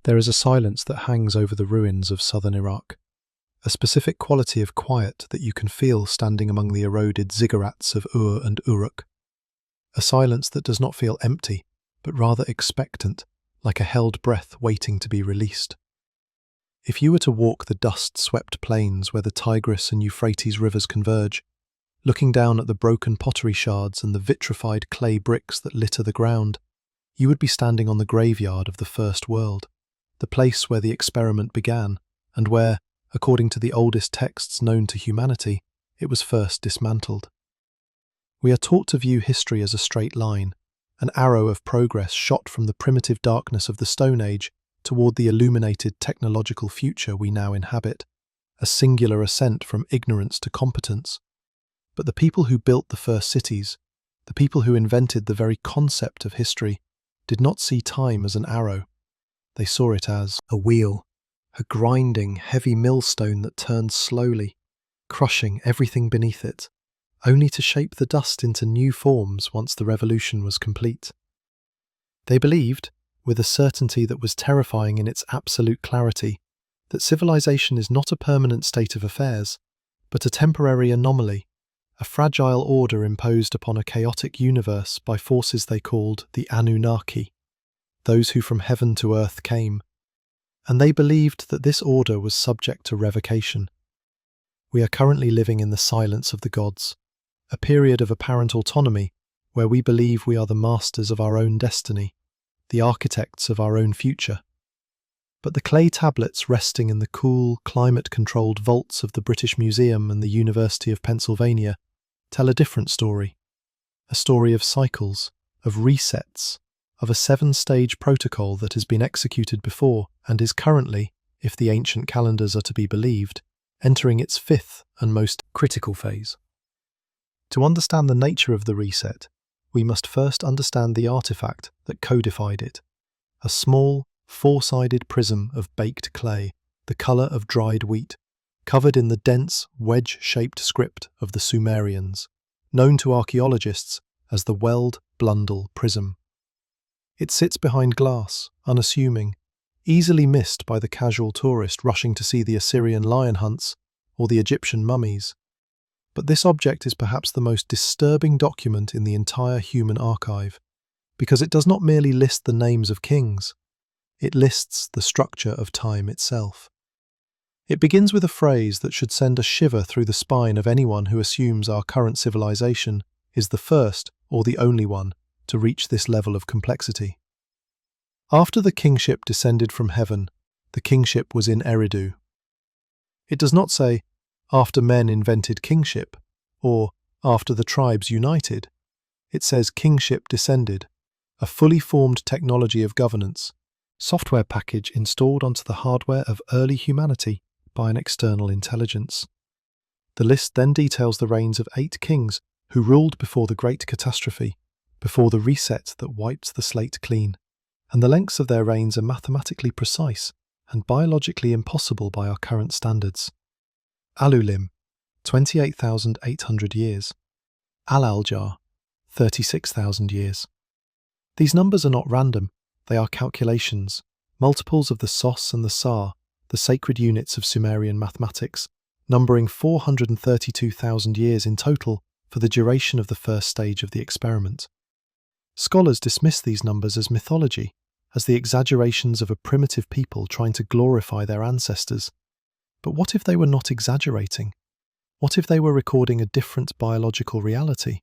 There is a silence that hangs over the ruins of southern Iraq, a specific quality of quiet that you can feel standing among the eroded ziggurats of Ur and Uruk, a silence that does not feel empty, but rather expectant, like a held breath waiting to be released. If you were to walk the dust-swept plains where the Tigris and Euphrates rivers converge, looking down at the broken pottery shards and the vitrified clay bricks that litter the ground, you would be standing on the graveyard of the First World, the place where the experiment began, and where, according to the oldest texts known to humanity, it was first dismantled. We are taught to view history as a straight line, an arrow of progress shot from the primitive darkness of the Stone Age toward the illuminated technological future we now inhabit, a singular ascent from ignorance to competence. But the people who built the first cities, the people who invented the very concept of history, did not see time as an arrow. They saw it as a wheel, a grinding, heavy millstone that turned slowly, crushing everything beneath it, only to shape the dust into new forms once the revolution was complete. They believed, with a certainty that was terrifying in its absolute clarity, that civilization is not a permanent state of affairs, but a temporary anomaly, a fragile order imposed upon a chaotic universe by forces they called the Anunnaki, those who from heaven to earth came, and they believed that this order was subject to revocation. We are currently living in the silence of the gods, a period of apparent autonomy where we believe we are the masters of our own destiny, the architects of our own future. But the clay tablets resting in the cool, climate-controlled vaults of the British Museum and the University of Pennsylvania tell a different story, a story of cycles, of resets, of a 7-stage protocol that has been executed before and is currently, if the ancient calendars are to be believed, entering its 5th and most critical phase. To understand the nature of the reset, we must first understand the artifact that codified it, a small, 4-sided prism of baked clay, the colour of dried wheat, covered in the dense, wedge-shaped script of the Sumerians, known to archaeologists as the Weld-Blundell prism. It sits behind glass, unassuming, easily missed by the casual tourist rushing to see the Assyrian lion hunts or the Egyptian mummies. But this object is perhaps the most disturbing document in the entire human archive, because it does not merely list the names of kings, it lists the structure of time itself. It begins with a phrase that should send a shiver through the spine of anyone who assumes our current civilization is the first or the only one to reach this level of complexity. After the kingship descended from heaven, the kingship was in Eridu. It does not say, after men invented kingship, or after the tribes united. It says kingship descended, a fully formed technology of governance, software package installed onto the hardware of early humanity by an external intelligence. The list then details the reigns of 8 kings who ruled before the Great Catastrophe, before the reset that wiped the slate clean, and the lengths of their reigns are mathematically precise and biologically impossible by our current standards. Alulim, 28,800 years. Al-Aljar, 36,000 years. These numbers are not random, they are calculations, multiples of the Sos and the Sa, the sacred units of Sumerian mathematics, numbering 432,000 years in total for the duration of the first stage of the experiment. Scholars dismiss these numbers as mythology, as the exaggerations of a primitive people trying to glorify their ancestors. But what if they were not exaggerating? What if they were recording a different biological reality?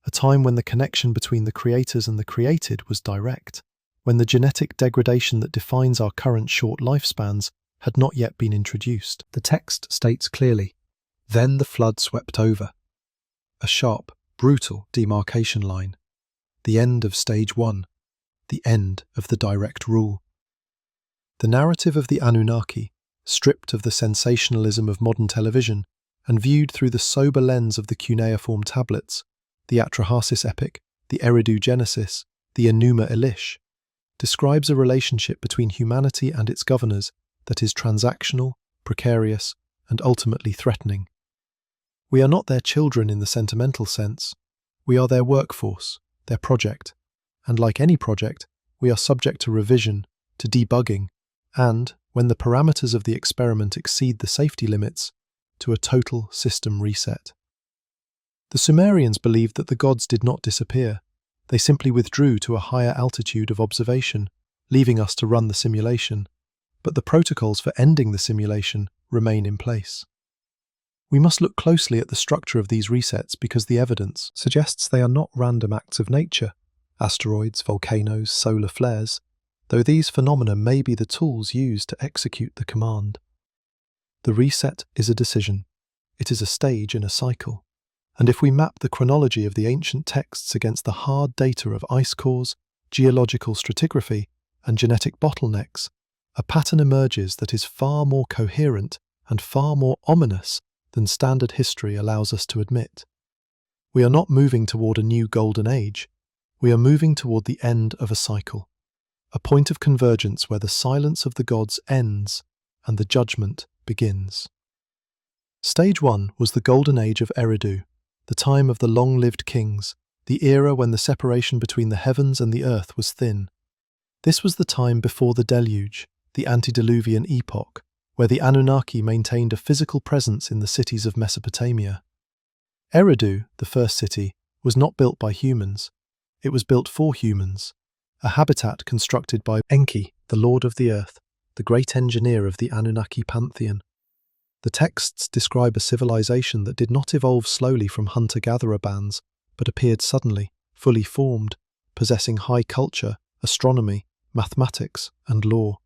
A time when the connection between the creators and the created was direct, when the genetic degradation that defines our current short lifespans had not yet been introduced. The text states clearly, "Then the flood swept over." A sharp, brutal demarcation line. The end of stage 1. The end of the direct rule. The narrative of the Anunnaki, stripped of the sensationalism of modern television and viewed through the sober lens of the cuneiform tablets, the Atrahasis epic, the Eridu Genesis, the Enuma Elish, describes a relationship between humanity and its governors that is transactional, precarious, and ultimately threatening. We are not their children in the sentimental sense. We are their workforce, their project, and like any project, we are subject to revision, to debugging, and, when the parameters of the experiment exceed the safety limits, to a total system reset. The Sumerians believed that the gods did not disappear. They simply withdrew to a higher altitude of observation, leaving us to run the simulation, but the protocols for ending the simulation remain in place. We must look closely at the structure of these resets because the evidence suggests they are not random acts of nature, asteroids, volcanoes, solar flares, though these phenomena may be the tools used to execute the command. The reset is a decision. It is a stage in a cycle. And if we map the chronology of the ancient texts against the hard data of ice cores, geological stratigraphy, and genetic bottlenecks, a pattern emerges that is far more coherent and far more ominous than standard history allows us to admit. We are not moving toward a new golden age. We are moving toward the end of a cycle, a point of convergence where the silence of the gods ends and the judgment begins. Stage 1 was the golden age of Eridu, the time of the long-lived kings, the era when the separation between the heavens and the earth was thin. This was the time before the deluge, the antediluvian epoch, where the Anunnaki maintained a physical presence in the cities of Mesopotamia. Eridu, the first city, was not built by humans. It was built for humans, a habitat constructed by Enki, the lord of the earth, the great engineer of the Anunnaki pantheon. The texts describe a civilization that did not evolve slowly from hunter-gatherer bands, but appeared suddenly, fully formed, possessing high culture, astronomy, mathematics, and law.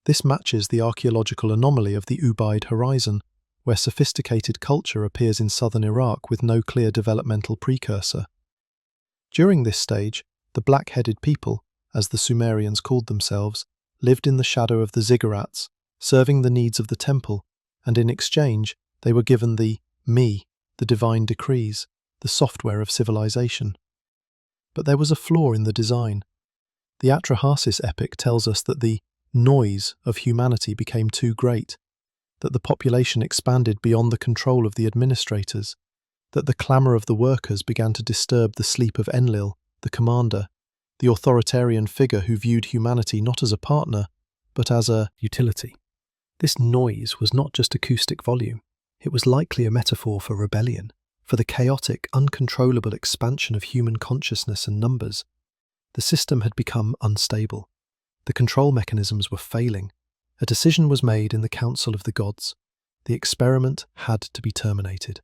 This matches the archaeological anomaly of the Ubaid horizon, where sophisticated culture appears in southern Iraq with no clear developmental precursor. During this stage, the black-headed people, as the Sumerians called themselves, lived in the shadow of the ziggurats, serving the needs of the temple, and in exchange they were given the me, the divine decrees, the software of civilization. But there was a flaw in the design. The Atrahasis epic tells us that the noise of humanity became too great, that the population expanded beyond the control of the administrators, that the clamour of the workers began to disturb the sleep of Enlil, the commander, the authoritarian figure who viewed humanity not as a partner, but as a utility. This noise was not just acoustic volume. It was likely a metaphor for rebellion, for the chaotic, uncontrollable expansion of human consciousness and numbers. The system had become unstable. The control mechanisms were failing. A decision was made in the Council of the Gods. The experiment had to be terminated.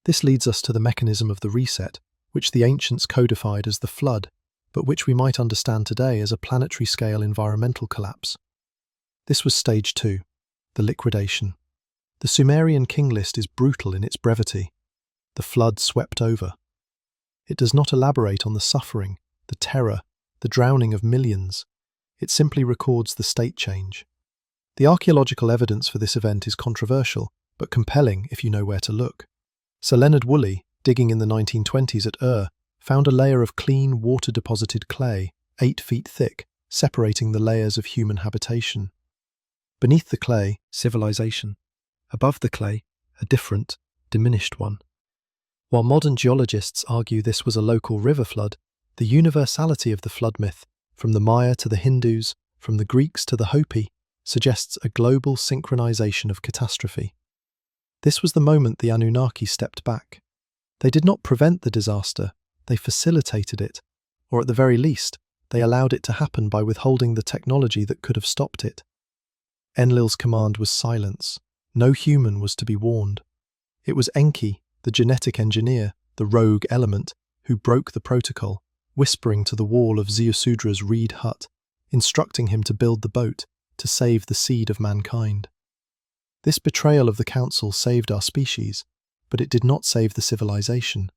This leads us to the mechanism of the reset, which the ancients codified as the flood, but which we might understand today as a planetary-scale environmental collapse. This was stage 2, the liquidation. The Sumerian King List is brutal in its brevity. The flood swept over. It does not elaborate on the suffering, the terror, the drowning of millions. It simply records the state change. The archaeological evidence for this event is controversial, but compelling if you know where to look. Sir Leonard Woolley, digging in the 1920s at found a layer of clean, water-deposited clay, 8 feet thick, separating the layers of human habitation. Beneath the clay, civilization. Above the clay, a different, diminished one. While modern geologists argue this was a local river flood, the universality of the flood myth, from the Maya to the Hindus, from the Greeks to the Hopi, suggests a global synchronization of catastrophe. This was the moment the Anunnaki stepped back. They did not prevent the disaster, they facilitated it, or at the very least, they allowed it to happen by withholding the technology that could have stopped it. Enlil's command was silence. No human was to be warned. It was Enki, the genetic engineer, the rogue element, who broke the protocol, whispering to the wall of Ziusudra's reed hut, instructing him to build the boat, to save the seed of mankind. This betrayal of the council saved our species, but it did not save the civilization.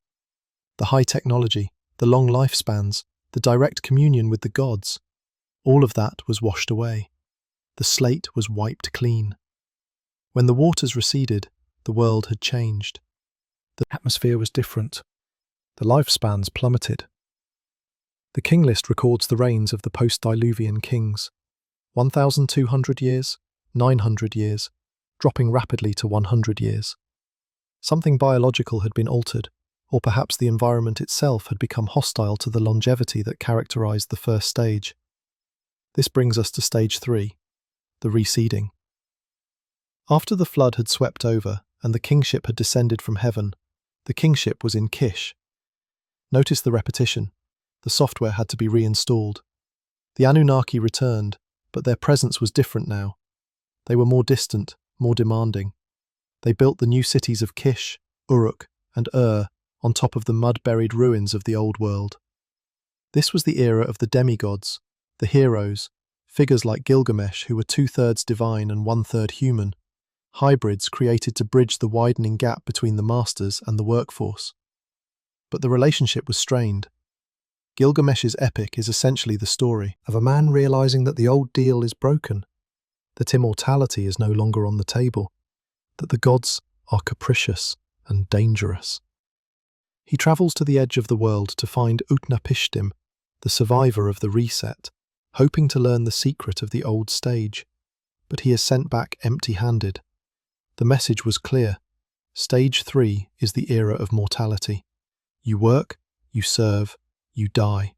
The high technology, the long lifespans, the direct communion with the gods, all of that was washed away. The slate was wiped clean. When the waters receded, the world had changed. The atmosphere was different. The lifespans plummeted. The King List records the reigns of the post-Diluvian kings. 1,200 years, 900 years, dropping rapidly to 100 years. Something biological had been altered, or perhaps the environment itself had become hostile to the longevity that characterized the first stage. This brings us to stage 3, the reseeding. After the flood had swept over and the kingship had descended from heaven, the kingship was in Kish. Notice the repetition. The software had to be reinstalled. The Anunnaki returned, but their presence was different now. They were more distant, more demanding. They built the new cities of Kish, Uruk, and on top of the mud-buried ruins of the old world. This was the era of the demigods, the heroes, figures like Gilgamesh who were 2/3 divine and 1/3 human, hybrids created to bridge the widening gap between the masters and the workforce. But the relationship was strained. Gilgamesh's epic is essentially the story of a man realizing that the old deal is broken, that immortality is no longer on the table, that the gods are capricious and dangerous. He travels to the edge of the world to find Utnapishtim, the survivor of the reset, hoping to learn the secret of the old stage. But he is sent back empty-handed. The message was clear. Stage 3 is the era of mortality. You work, you serve, you die.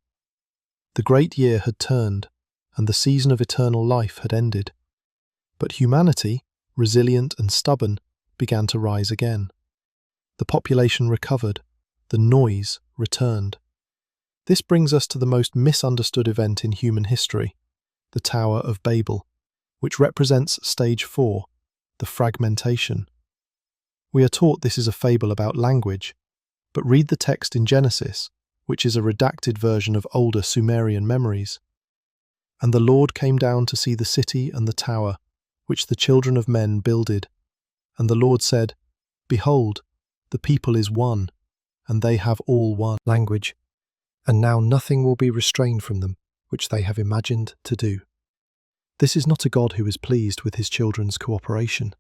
The great year had turned, and the season of eternal life had ended. But humanity, resilient and stubborn, began to rise again. The population recovered. The noise returned. This brings us to the most misunderstood event in human history, the Tower of Babel, which represents stage 4, the fragmentation. We are taught this is a fable about language, but read the text in Genesis, which is a redacted version of older Sumerian memories. And the Lord came down to see the city and the tower, which the children of men builded. And the Lord said, Behold, the people is one, and they have all one language, and now nothing will be restrained from them, which they have imagined to do. This is not a God who is pleased with his children's cooperation.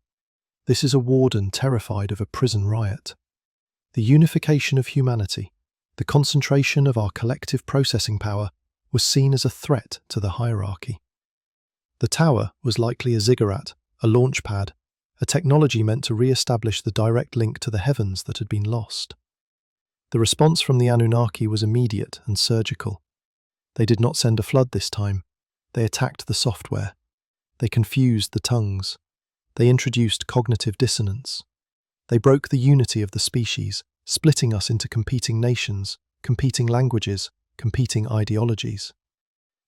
This is a warden terrified of a prison riot. The unification of humanity, the concentration of our collective processing power, was seen as a threat to the hierarchy. The tower was likely a ziggurat, a launch pad, a technology meant to re-establish the direct link to the heavens that had been lost. The response from the Anunnaki was immediate and surgical. They did not send a flood this time. They attacked the software. They confused the tongues. They introduced cognitive dissonance. They broke the unity of the species, splitting us into competing nations, competing languages, competing ideologies.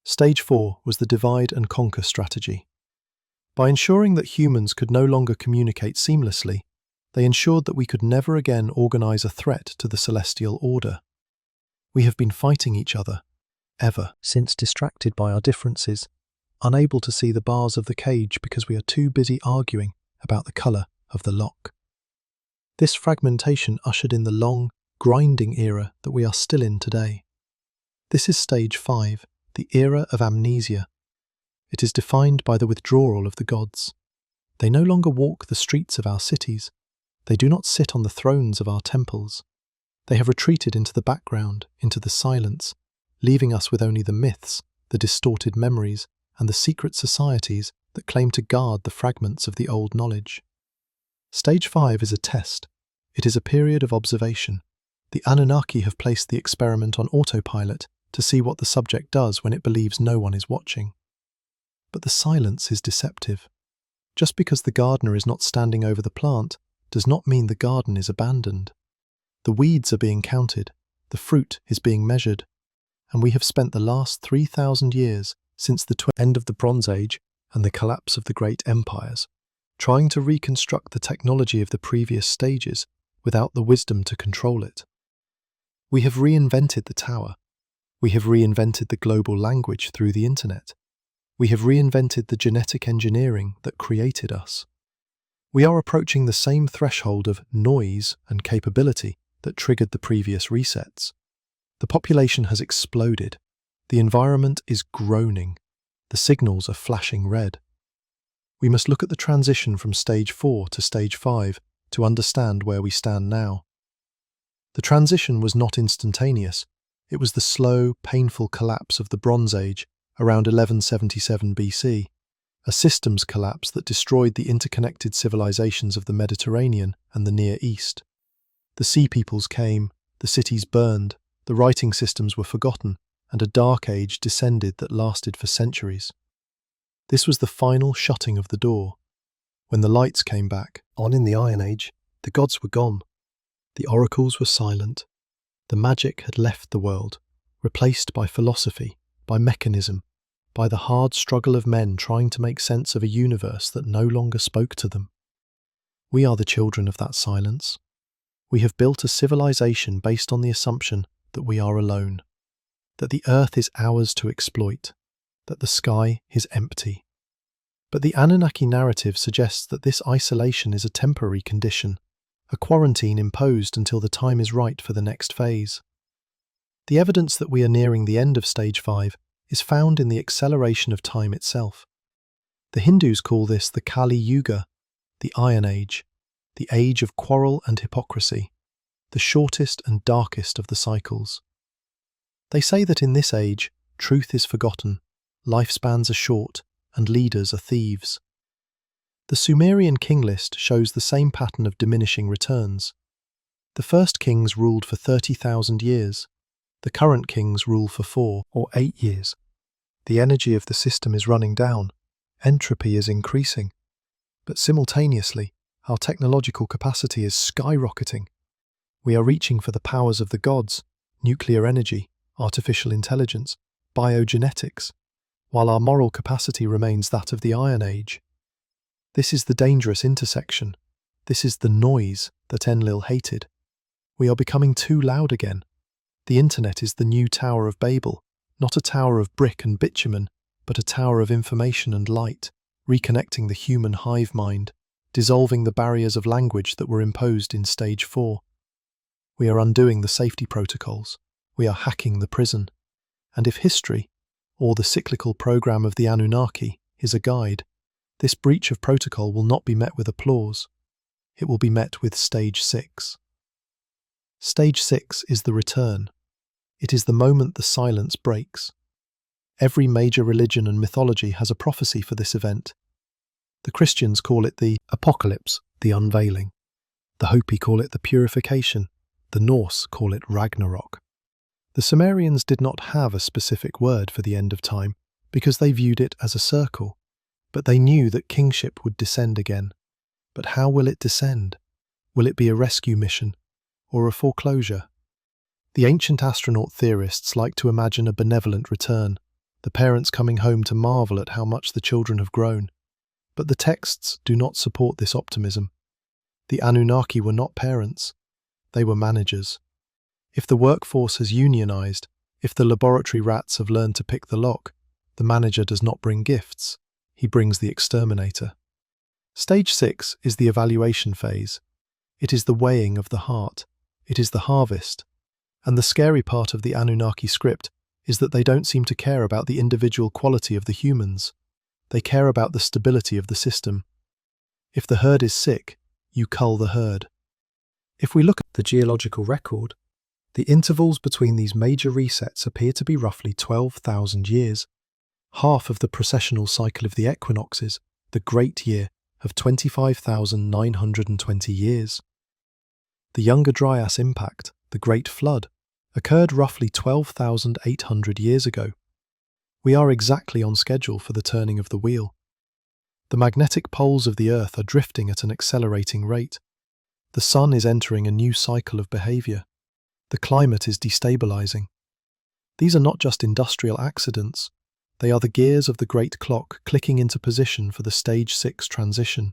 Stage 4 was the divide and conquer strategy. By ensuring that humans could no longer communicate seamlessly, they ensured that we could never again organize a threat to the celestial order. We have been fighting each other, ever since, distracted by our differences, unable to see the bars of the cage because we are too busy arguing about the colour of the lock. This fragmentation ushered in the long, grinding era that we are still in today. This is stage 5, the era of amnesia. It is defined by the withdrawal of the gods. They no longer walk the streets of our cities. They do not sit on the thrones of our temples. They have retreated into the background, into the silence, leaving us with only the myths, the distorted memories, and the secret societies that claim to guard the fragments of the old knowledge. Stage 5 is a test. It is a period of observation. The Anunnaki have placed the experiment on autopilot to see what the subject does when it believes no one is watching. But the silence is deceptive. Just because the gardener is not standing over the plant does not mean the garden is abandoned. The weeds are being counted, the fruit is being measured, and we have spent the last 3,000 years since the end of the Bronze Age and the collapse of the great empires, trying to reconstruct the technology of the previous stages without the wisdom to control it. We have reinvented the tower. We have reinvented the global language through the internet. We have reinvented the genetic engineering that created us. We are approaching the same threshold of noise and capability that triggered the previous resets. The population has exploded. The environment is groaning. The signals are flashing red. We must look at the transition from stage 4 to stage 5 to understand where we stand now. The transition was not instantaneous. It was the slow, painful collapse of the Bronze Age around 1177 BC, a systems collapse that destroyed the interconnected civilizations of the Mediterranean and the Near East. The sea peoples came, the cities burned, the writing systems were forgotten, and a dark age descended that lasted for centuries. This was the final shutting of the door. When the lights came back on in the Iron Age, the gods were gone. The oracles were silent. The magic had left the world, replaced by philosophy, by mechanism, by the hard struggle of men trying to make sense of a universe that no longer spoke to them. We are the children of that silence. We have built a civilization based on the assumption that we are alone, that the earth is ours to exploit, that the sky is empty. But the Anunnaki narrative suggests that this isolation is a temporary condition, a quarantine imposed until the time is right for the next phase. The evidence that we are nearing the end of Stage 5 is found in the acceleration of time itself. The Hindus call this the Kali Yuga, the Iron Age, the age of quarrel and hypocrisy, the shortest and darkest of the cycles. They say that in this age, truth is forgotten, lifespans are short, and leaders are thieves. The Sumerian King List shows the same pattern of diminishing returns. The first kings ruled for 30,000 years. The current kings rule for 4 or 8 years. The energy of the system is running down. Entropy is increasing. But simultaneously, our technological capacity is skyrocketing. We are reaching for the powers of the gods, nuclear energy, artificial intelligence, biogenetics, while our moral capacity remains that of the Iron Age. This is the dangerous intersection. This is the noise that Enlil hated. We are becoming too loud again. The internet is the new Tower of Babel, not a tower of brick and bitumen, but a tower of information and light, reconnecting the human hive mind, dissolving the barriers of language that were imposed in Stage 4. We are undoing the safety protocols. We are hacking the prison. And if history, or the cyclical program of the Anunnaki, is a guide, this breach of protocol will not be met with applause. It will be met with Stage 6. Stage 6 is the return. It is the moment the silence breaks. Every major religion and mythology has a prophecy for this event. The Christians call it the apocalypse, the unveiling. The Hopi call it the purification. The Norse call it Ragnarok. The Sumerians did not have a specific word for the end of time because they viewed it as a circle, but they knew that kingship would descend again. But how will it descend? Will it be a rescue mission or a foreclosure? The ancient astronaut theorists like to imagine a benevolent return, the parents coming home to marvel at how much the children have grown. But the texts do not support this optimism. The Anunnaki were not parents. They were managers. If the workforce has unionized, if the laboratory rats have learned to pick the lock, the manager does not bring gifts. He brings the exterminator. Stage 6 is the evaluation phase. It is the weighing of the heart. It is the harvest. And the scary part of the Anunnaki script is that they don't seem to care about the individual quality of the humans. They care about the stability of the system. If the herd is sick, you cull the herd. If we look at the geological record, the intervals between these major resets appear to be roughly 12,000 years, half of the precessional cycle of the equinoxes, the Great Year, of 25,920 years. The Younger Dryas impact, the Great Flood, occurred roughly 12,800 years ago. We are exactly on schedule for the turning of the wheel. The magnetic poles of the Earth are drifting at an accelerating rate. The Sun is entering a new cycle of behavior. The climate is destabilizing. These are not just industrial accidents. They are the gears of the great clock clicking into position for the Stage 6 transition.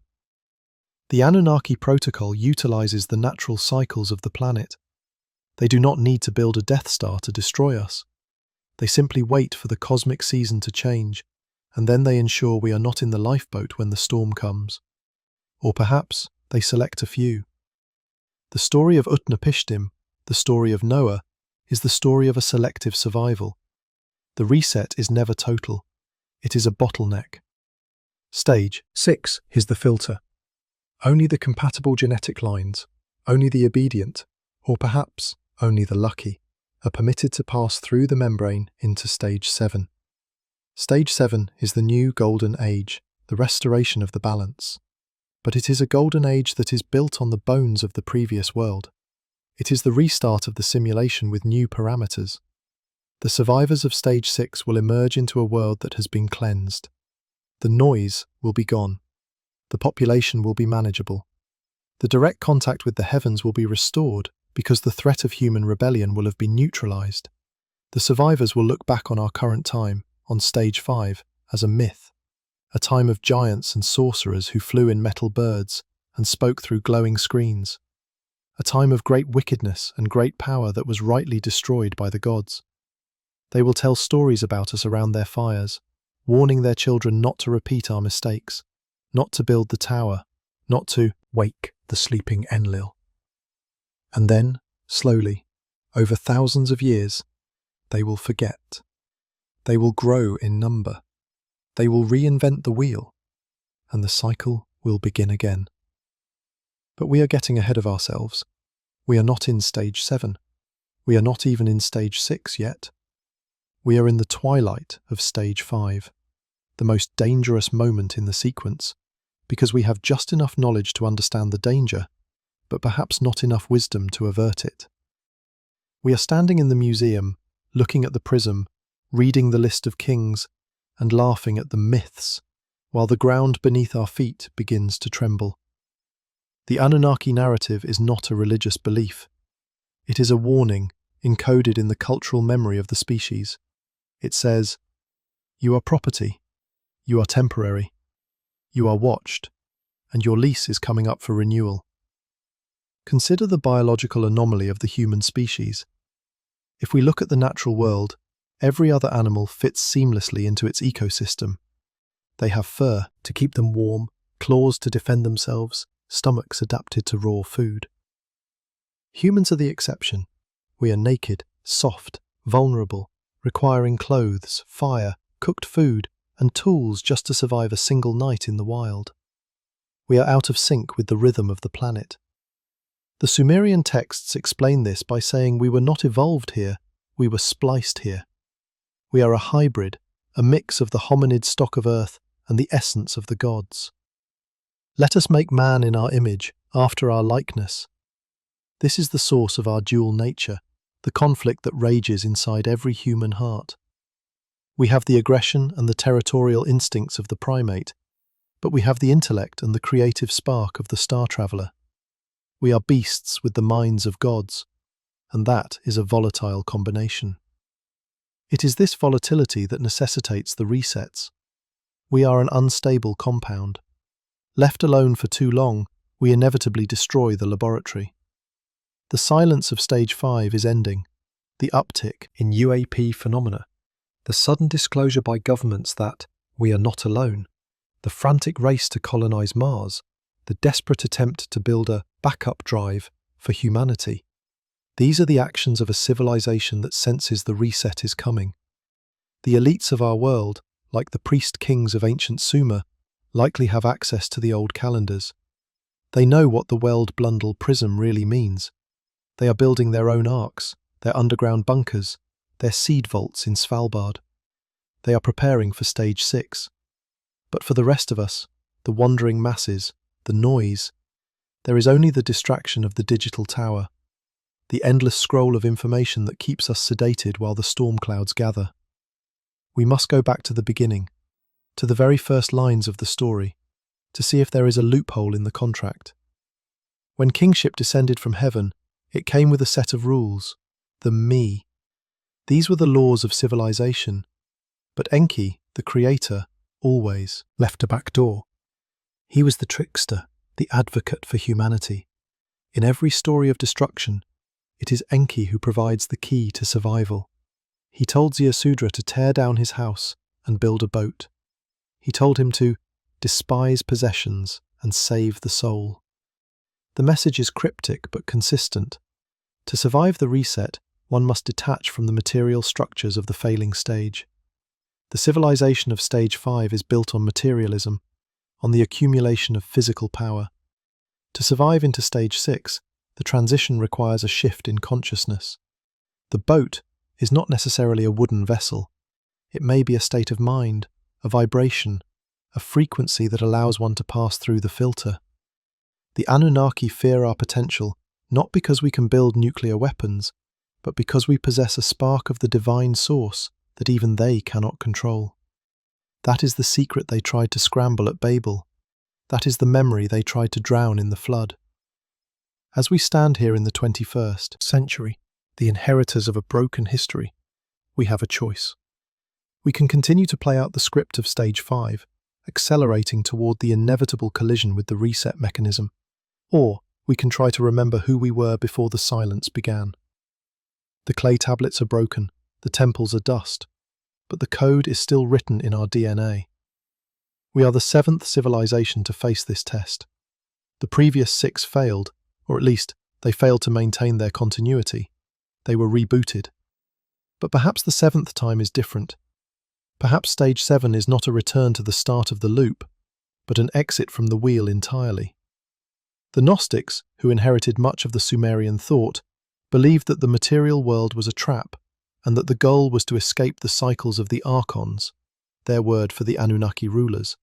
The Anunnaki protocol utilizes the natural cycles of the planet. They do not need to build a Death Star to destroy us. They simply wait for the cosmic season to change, and then they ensure we are not in the lifeboat when the storm comes. Or perhaps they select a few. The story of Utnapishtim, the story of Noah, is the story of a selective survival. The reset is never total. It is a bottleneck. Stage 6 is the filter. Only the compatible genetic lines, only the obedient, or perhaps only the lucky, are permitted to pass through the membrane into Stage 7. Stage 7 is the new golden age, the restoration of the balance. But it is a golden age that is built on the bones of the previous world. It is the restart of the simulation with new parameters. The survivors of Stage 6 will emerge into a world that has been cleansed. The noise will be gone. The population will be manageable. The direct contact with the heavens will be restored because the threat of human rebellion will have been neutralized. The survivors will look back on our current time, on stage 5, as a myth, a time of giants and sorcerers who flew in metal birds and spoke through glowing screens, a time of great wickedness and great power that was rightly destroyed by the gods. They will tell stories about us around their fires, warning their children not to repeat our mistakes, not to build the tower, not to wake the sleeping Enlil. And then, slowly, over thousands of years, they will forget. They will grow in number. They will reinvent the wheel, and the cycle will begin again. But we are getting ahead of ourselves. We are not in stage 7. We are not even in stage 6 yet. We are in the twilight of stage 5, the most dangerous moment in the sequence, because we have just enough knowledge to understand the danger, but perhaps not enough wisdom to avert it. We are standing in the museum, looking at the prism, reading the list of kings, and laughing at the myths, while the ground beneath our feet begins to tremble. The Anunnaki narrative is not a religious belief. It is a warning encoded in the cultural memory of the species. It says, "You are property, you are temporary, you are watched, and your lease is coming up for renewal." Consider the biological anomaly of the human species. If we look at the natural world, every other animal fits seamlessly into its ecosystem. They have fur to keep them warm, claws to defend themselves, stomachs adapted to raw food. Humans are the exception. We are naked, soft, vulnerable, requiring clothes, fire, cooked food, and tools just to survive a single night in the wild. We are out of sync with the rhythm of the planet. The Sumerian texts explain this by saying we were not evolved here, we were spliced here. We are a hybrid, a mix of the hominid stock of earth and the essence of the gods. Let us make man in our image, after our likeness. This is the source of our dual nature, the conflict that rages inside every human heart. We have the aggression and the territorial instincts of the primate, but we have the intellect and the creative spark of the star traveller. We are beasts with the minds of gods, and that is a volatile combination. It is this volatility that necessitates the resets. We are an unstable compound. Left alone for too long, we inevitably destroy the laboratory. The silence of stage 5 is ending. The uptick in UAP phenomena, the sudden disclosure by governments that we are not alone, the frantic race to colonize Mars, the desperate attempt to build a backup drive for humanity. These are the actions of a civilization that senses the reset is coming. The elites of our world, like the priest kings of ancient Sumer, likely have access to the old calendars. They know what the Weld Blundell prism really means. They are building their own arks, their underground bunkers, their seed vaults in Svalbard. They are preparing for stage 6. But for the rest of us, the wandering masses, the noise, there is only the distraction of the digital tower, the endless scroll of information that keeps us sedated while the storm clouds gather. We must go back to the beginning, to the very first lines of the story, to see if there is a loophole in the contract. When kingship descended from heaven, it came with a set of rules, the me. These were the laws of civilization, but Enki, the creator, always left a back door. He was the trickster, the advocate for humanity. In every story of destruction, it is Enki who provides the key to survival. He told Ziusudra to tear down his house and build a boat. He told him to despise possessions and save the soul. The message is cryptic but consistent. To survive the reset, one must detach from the material structures of the failing stage. The civilization of stage 5 is built on materialism, on the accumulation of physical power. To survive into stage 6, the transition requires a shift in consciousness. The boat is not necessarily a wooden vessel. It may be a state of mind, a vibration, a frequency that allows one to pass through the filter. The Anunnaki fear our potential, not because we can build nuclear weapons, but because we possess a spark of the divine source that even they cannot control. That is the secret they tried to scramble at Babel. That is the memory they tried to drown in the flood. As we stand here in the 21st century, the inheritors of a broken history, we have a choice. We can continue to play out the script of Stage 5, accelerating toward the inevitable collision with the reset mechanism, or we can try to remember who we were before the silence began. The clay tablets are broken, the temples are dust, but the code is still written in our DNA. We are the 7th civilization to face this test. The previous 6 failed, or at least they failed to maintain their continuity. They were rebooted. But perhaps the 7th time is different. Perhaps Stage 7 is not a return to the start of the loop, but an exit from the wheel entirely. The Gnostics, who inherited much of the Sumerian thought, believed that the material world was a trap, and that the goal was to escape the cycles of the archons, their word for the Anunnaki rulers.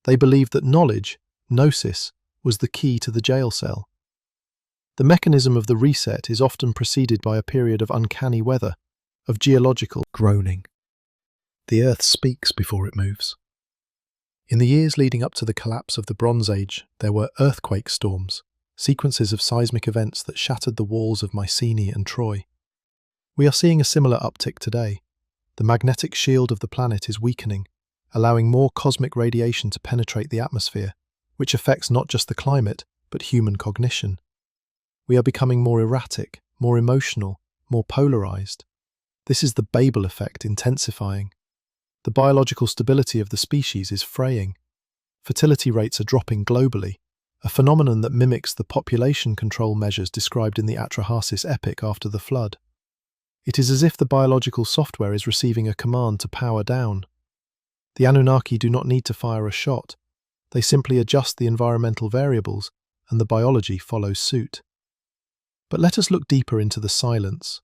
They believed that knowledge, gnosis, was the key to the jail cell. The mechanism of the reset is often preceded by a period of uncanny weather, of geological groaning. The earth speaks before it moves. In the years leading up to the collapse of the Bronze Age, there were earthquake storms, sequences of seismic events that shattered the walls of Mycenae and Troy. We are seeing a similar uptick today. The magnetic shield of the planet is weakening, allowing more cosmic radiation to penetrate the atmosphere, which affects not just the climate, but human cognition. We are becoming more erratic, more emotional, more polarized. This is the Babel effect intensifying. The biological stability of the species is fraying. Fertility rates are dropping globally, a phenomenon that mimics the population control measures described in the Atrahasis epic after the flood. It is as if the biological software is receiving a command to power down. The Anunnaki do not need to fire a shot. They simply adjust the environmental variables, and the biology follows suit. But let us look deeper into the silence.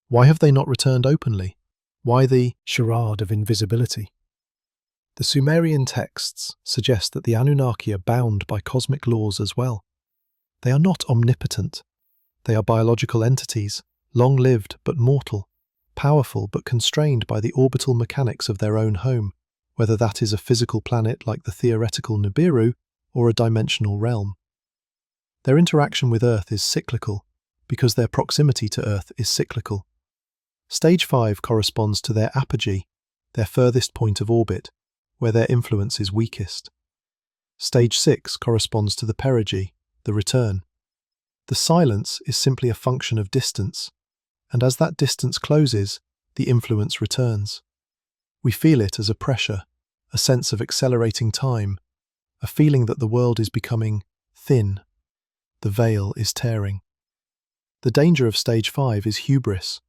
Why have they not returned openly? Why the charade of invisibility? The Sumerian texts suggest that the Anunnaki are bound by cosmic laws as well. They are not omnipotent. They are biological entities, long-lived but mortal, powerful but constrained by the orbital mechanics of their own home, whether that is a physical planet like the theoretical Nibiru or a dimensional realm. Their interaction with Earth is cyclical, because their proximity to Earth is cyclical. Stage 5 corresponds to their apogee, their furthest point of orbit, where their influence is weakest. Stage 6 corresponds to the perigee, the return. The silence is simply a function of distance, and as that distance closes, the influence returns. We feel it as a pressure, a sense of accelerating time, a feeling that the world is becoming thin. The veil is tearing. The danger of Stage 5 is hubris.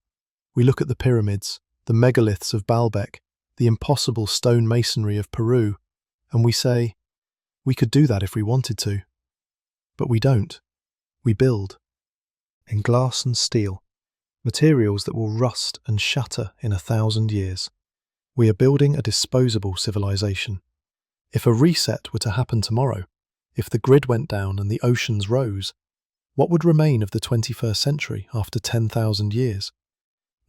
We look at the pyramids, the megaliths of Baalbek, the impossible stone masonry of Peru, and we say, we could do that if we wanted to. But we don't. We build. In glass and steel, materials that will rust and shatter in 1,000 years. We are building a disposable civilization. If a reset were to happen tomorrow, if the grid went down and the oceans rose, what would remain of the 21st century after 10,000 years?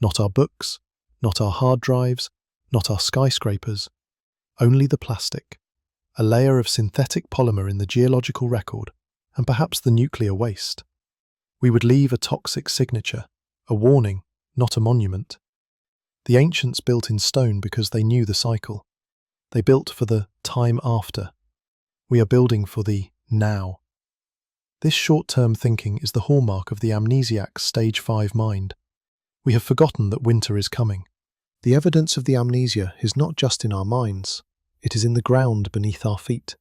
Not our books, not our hard drives, not our skyscrapers, only the plastic, a layer of synthetic polymer in the geological record, and perhaps the nuclear waste. We would leave a toxic signature, a warning, not a monument. The ancients built in stone because they knew the cycle. They built for the time after. We are building for the now. This short-term thinking is the hallmark of the amnesiac's Stage 5 mind. We have forgotten that winter is coming. The evidence of the amnesia is not just in our minds, it is in the ground beneath our feet,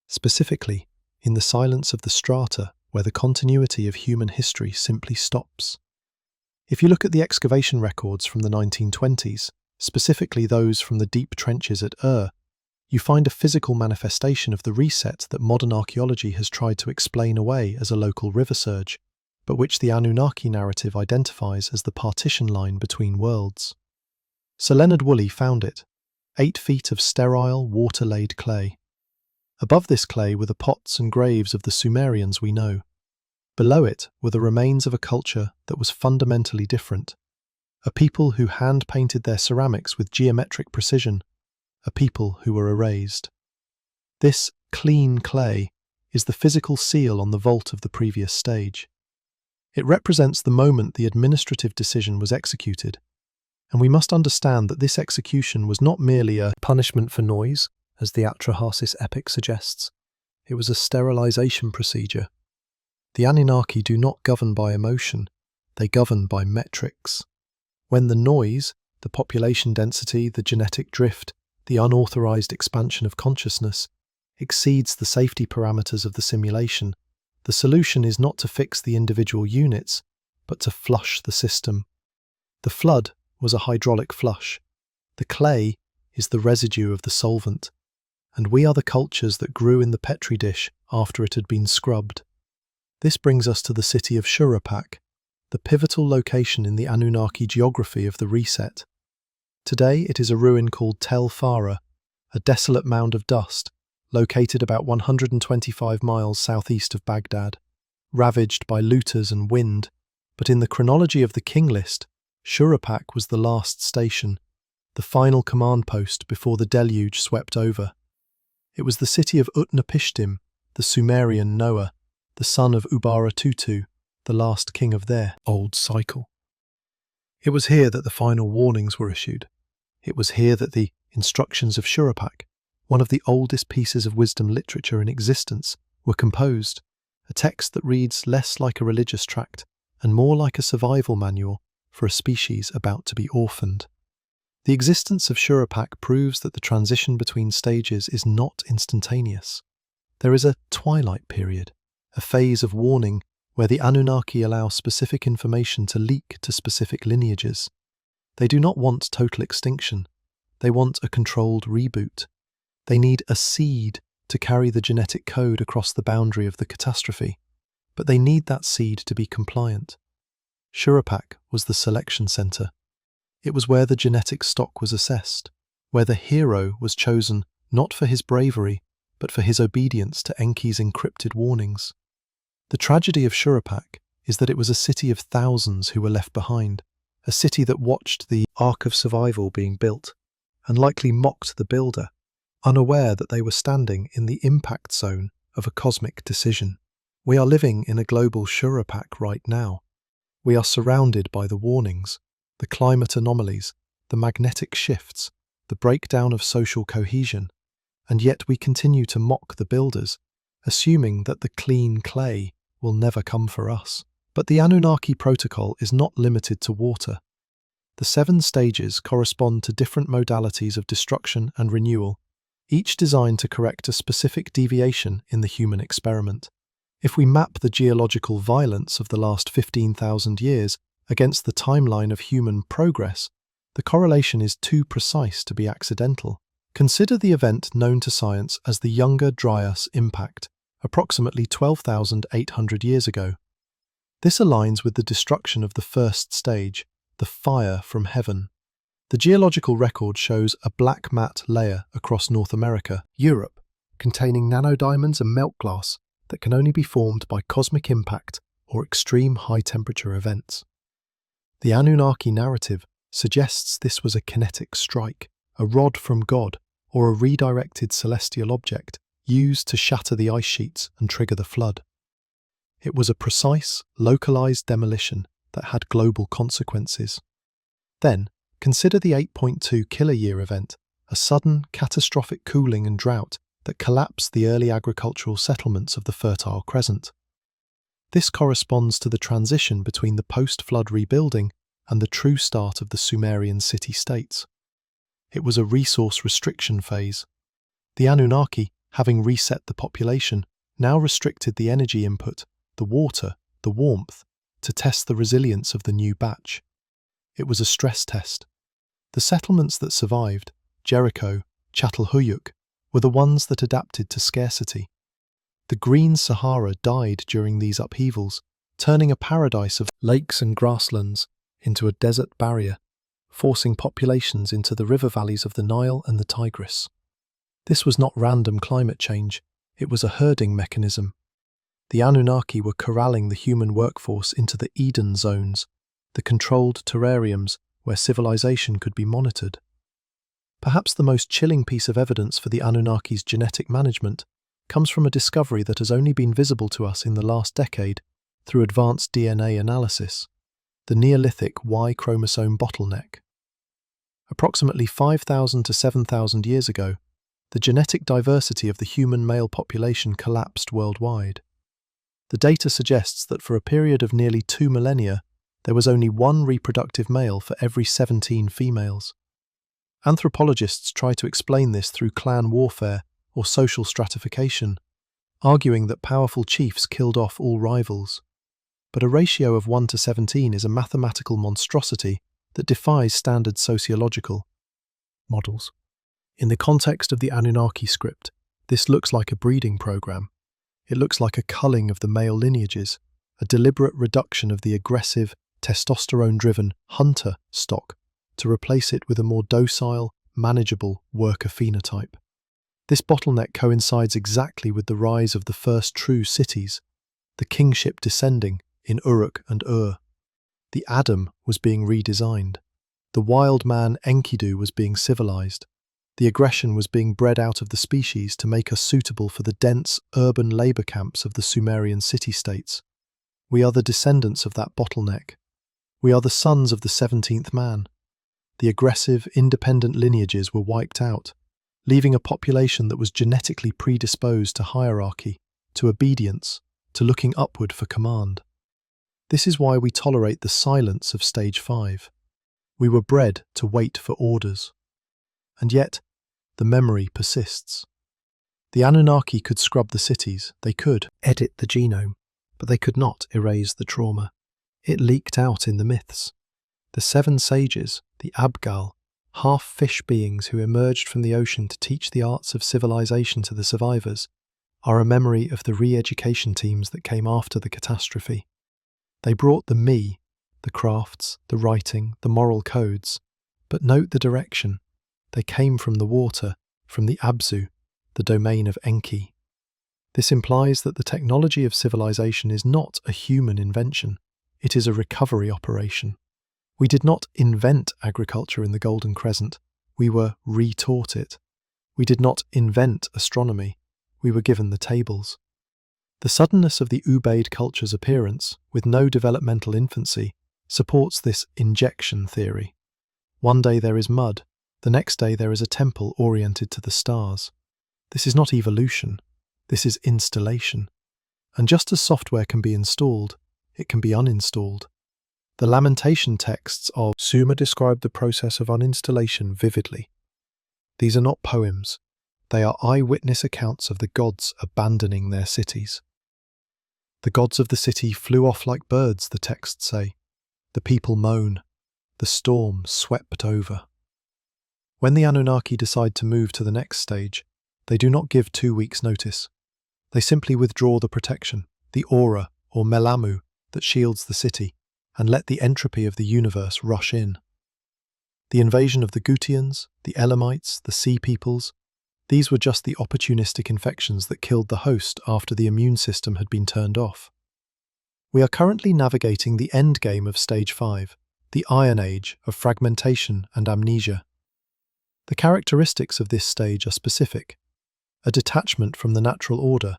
specifically in the silence of the strata where the continuity of human history simply stops. If you look at the excavation records from the 1920s, specifically those from the deep trenches at you find a physical manifestation of the reset that modern archaeology has tried to explain away as a local river surge, but which the Anunnaki narrative identifies as the partition line between worlds. Sir Leonard Woolley found it, 8 feet of sterile, water-laid clay. Above this clay were the pots and graves of the Sumerians we know. Below it were the remains of a culture that was fundamentally different, a people who hand-painted their ceramics with geometric precision, a people who were erased. This clean clay is the physical seal on the vault of the previous stage. It represents the moment the administrative decision was executed, and we must understand that this execution was not merely a punishment for noise, as the Atrahasis epic suggests. It was a sterilization procedure. The Anunnaki do not govern by emotion, they govern by metrics. When the noise, the population density, the genetic drift, the unauthorized expansion of consciousness, exceeds the safety parameters of the simulation, the solution is not to fix the individual units, but to flush the system. The flood was a hydraulic flush. The clay is the residue of the solvent, and we are the cultures that grew in the Petri dish after it had been scrubbed. This brings us to the city of Shurapak, the pivotal location in the Anunnaki geography of the reset. Today it is a ruin called Tel Farah, a desolate mound of dust, located about 125 miles southeast of Baghdad, ravaged by looters and wind, but in the chronology of the King List, Shurapak was the last station, the final command post before the deluge swept over. It was the city of Utnapishtim, the Sumerian Noah, the son of Ubaratutu, the last king of their old cycle. It was here that the final warnings were issued. It was here that the instructions of Shurapak, one of the oldest pieces of wisdom literature in existence, were composed, a text that reads less like a religious tract and more like a survival manual for a species about to be orphaned. The existence of Shurapak proves that the transition between stages is not instantaneous. There is a twilight period, a phase of warning where the Anunnaki allow specific information to leak to specific lineages. They do not want total extinction. They want a controlled reboot. They need a seed to carry the genetic code across the boundary of the catastrophe, but they need that seed to be compliant. Shurapak was the selection center. It was where the genetic stock was assessed, where the hero was chosen not for his bravery, but for his obedience to Enki's encrypted warnings. The tragedy of Shurapak is that it was a city of thousands who were left behind, a city that watched the Ark of Survival being built, and likely mocked the builder, unaware that they were standing in the impact zone of a cosmic decision. We are living in a global Shurapak right now. We are surrounded by the warnings, the climate anomalies, the magnetic shifts, the breakdown of social cohesion, and yet we continue to mock the builders, assuming that the clean clay will never come for us. But the Anunnaki protocol is not limited to water. The 7 stages correspond to different modalities of destruction and renewal, each designed to correct a specific deviation in the human experiment. If we map the geological violence of the last 15,000 years against the timeline of human progress, the correlation is too precise to be accidental. Consider the event known to science as the Younger Dryas impact, approximately 12,800 years ago. This aligns with the destruction of the first stage, the fire from heaven. The geological record shows a black matte layer across North America, Europe, containing nanodiamonds and melt glass that can only be formed by cosmic impact or extreme high-temperature events. The Anunnaki narrative suggests this was a kinetic strike, a rod from God, or a redirected celestial object used to shatter the ice sheets and trigger the flood. It was a precise, localized demolition that had global consequences. Then, consider the 8.2 kiloyear event, a sudden, catastrophic cooling and drought that collapsed the early agricultural settlements of the Fertile Crescent. This corresponds to the transition between the post-flood rebuilding and the true start of the Sumerian city-states. It was a resource restriction phase. The Anunnaki, having reset the population, now restricted the energy input, the water, the warmth, to test the resilience of the new batch. It was a stress test. The settlements that survived, Jericho, Çatalhöyük, were the ones that adapted to scarcity. The Green Sahara died during these upheavals, turning a paradise of lakes and grasslands into a desert barrier, forcing populations into the river valleys of the Nile and the Tigris. This was not random climate change, it was a herding mechanism. The Anunnaki were corralling the human workforce into the Eden zones, the controlled terrariums where civilization could be monitored. Perhaps the most chilling piece of evidence for the Anunnaki's genetic management comes from a discovery that has only been visible to us in the last decade through advanced DNA analysis: the Neolithic Y chromosome bottleneck. Approximately 5,000 to 7,000 years ago, the genetic diversity of the human male population collapsed worldwide. The data suggests that for a period of nearly 2 millennia, there was only one reproductive male for every 17 females. Anthropologists try to explain this through clan warfare or social stratification, arguing that powerful chiefs killed off all rivals. But a ratio of 1 to 17 is a mathematical monstrosity that defies standard sociological models. In the context of the Anunnaki script, this looks like a breeding program. It looks like a culling of the male lineages, a deliberate reduction of the aggressive, testosterone-driven hunter stock to replace it with a more docile, manageable worker phenotype. This bottleneck coincides exactly with the rise of the first true cities, the kingship descending in Uruk and Ur. The Adam was being redesigned. The wild man Enkidu was being civilized. The aggression was being bred out of the species to make us suitable for the dense, urban labor camps of the Sumerian city-states. We are the descendants of that bottleneck. We are the sons of the 17th man. The aggressive, independent lineages were wiped out, leaving a population that was genetically predisposed to hierarchy, to obedience, to looking upward for command. This is why we tolerate the silence of stage 5. We were bred to wait for orders. And yet, the memory persists. The Anunnaki could scrub the cities, they could edit the genome, but they could not erase the trauma. It leaked out in the myths. The 7 sages, the Abgal, half-fish beings who emerged from the ocean to teach the arts of civilization to the survivors, are a memory of the re-education teams that came after the catastrophe. They brought the me, the crafts, the writing, the moral codes, but note the direction. They came from the water, from the Abzu, the domain of Enki. This implies that the technology of civilization is not a human invention, it is a recovery operation. We did not invent agriculture in the Golden Crescent, we were retaught it. We did not invent astronomy, we were given the tables. The suddenness of the Ubaid culture's appearance, with no developmental infancy, supports this injection theory. One day there is mud, the next day there is a temple oriented to the stars. This is not evolution, this is installation. And just as software can be installed, it can be uninstalled. The lamentation texts of Sumer describe the process of uninstallation vividly. These are not poems, they are eyewitness accounts of the gods abandoning their cities. The gods of the city flew off like birds, the texts say. The people moan. The storm swept over. When the Anunnaki decide to move to the next stage, they do not give 2 weeks' notice. They simply withdraw the protection, the aura or melamu that shields the city, and let the entropy of the universe rush in. The invasion of the Gutians, the Elamites, the Sea Peoples, these were just the opportunistic infections that killed the host after the immune system had been turned off. We are currently navigating the endgame of Stage 5, the Iron Age of fragmentation and amnesia. The characteristics of this stage are specific: a detachment from the natural order,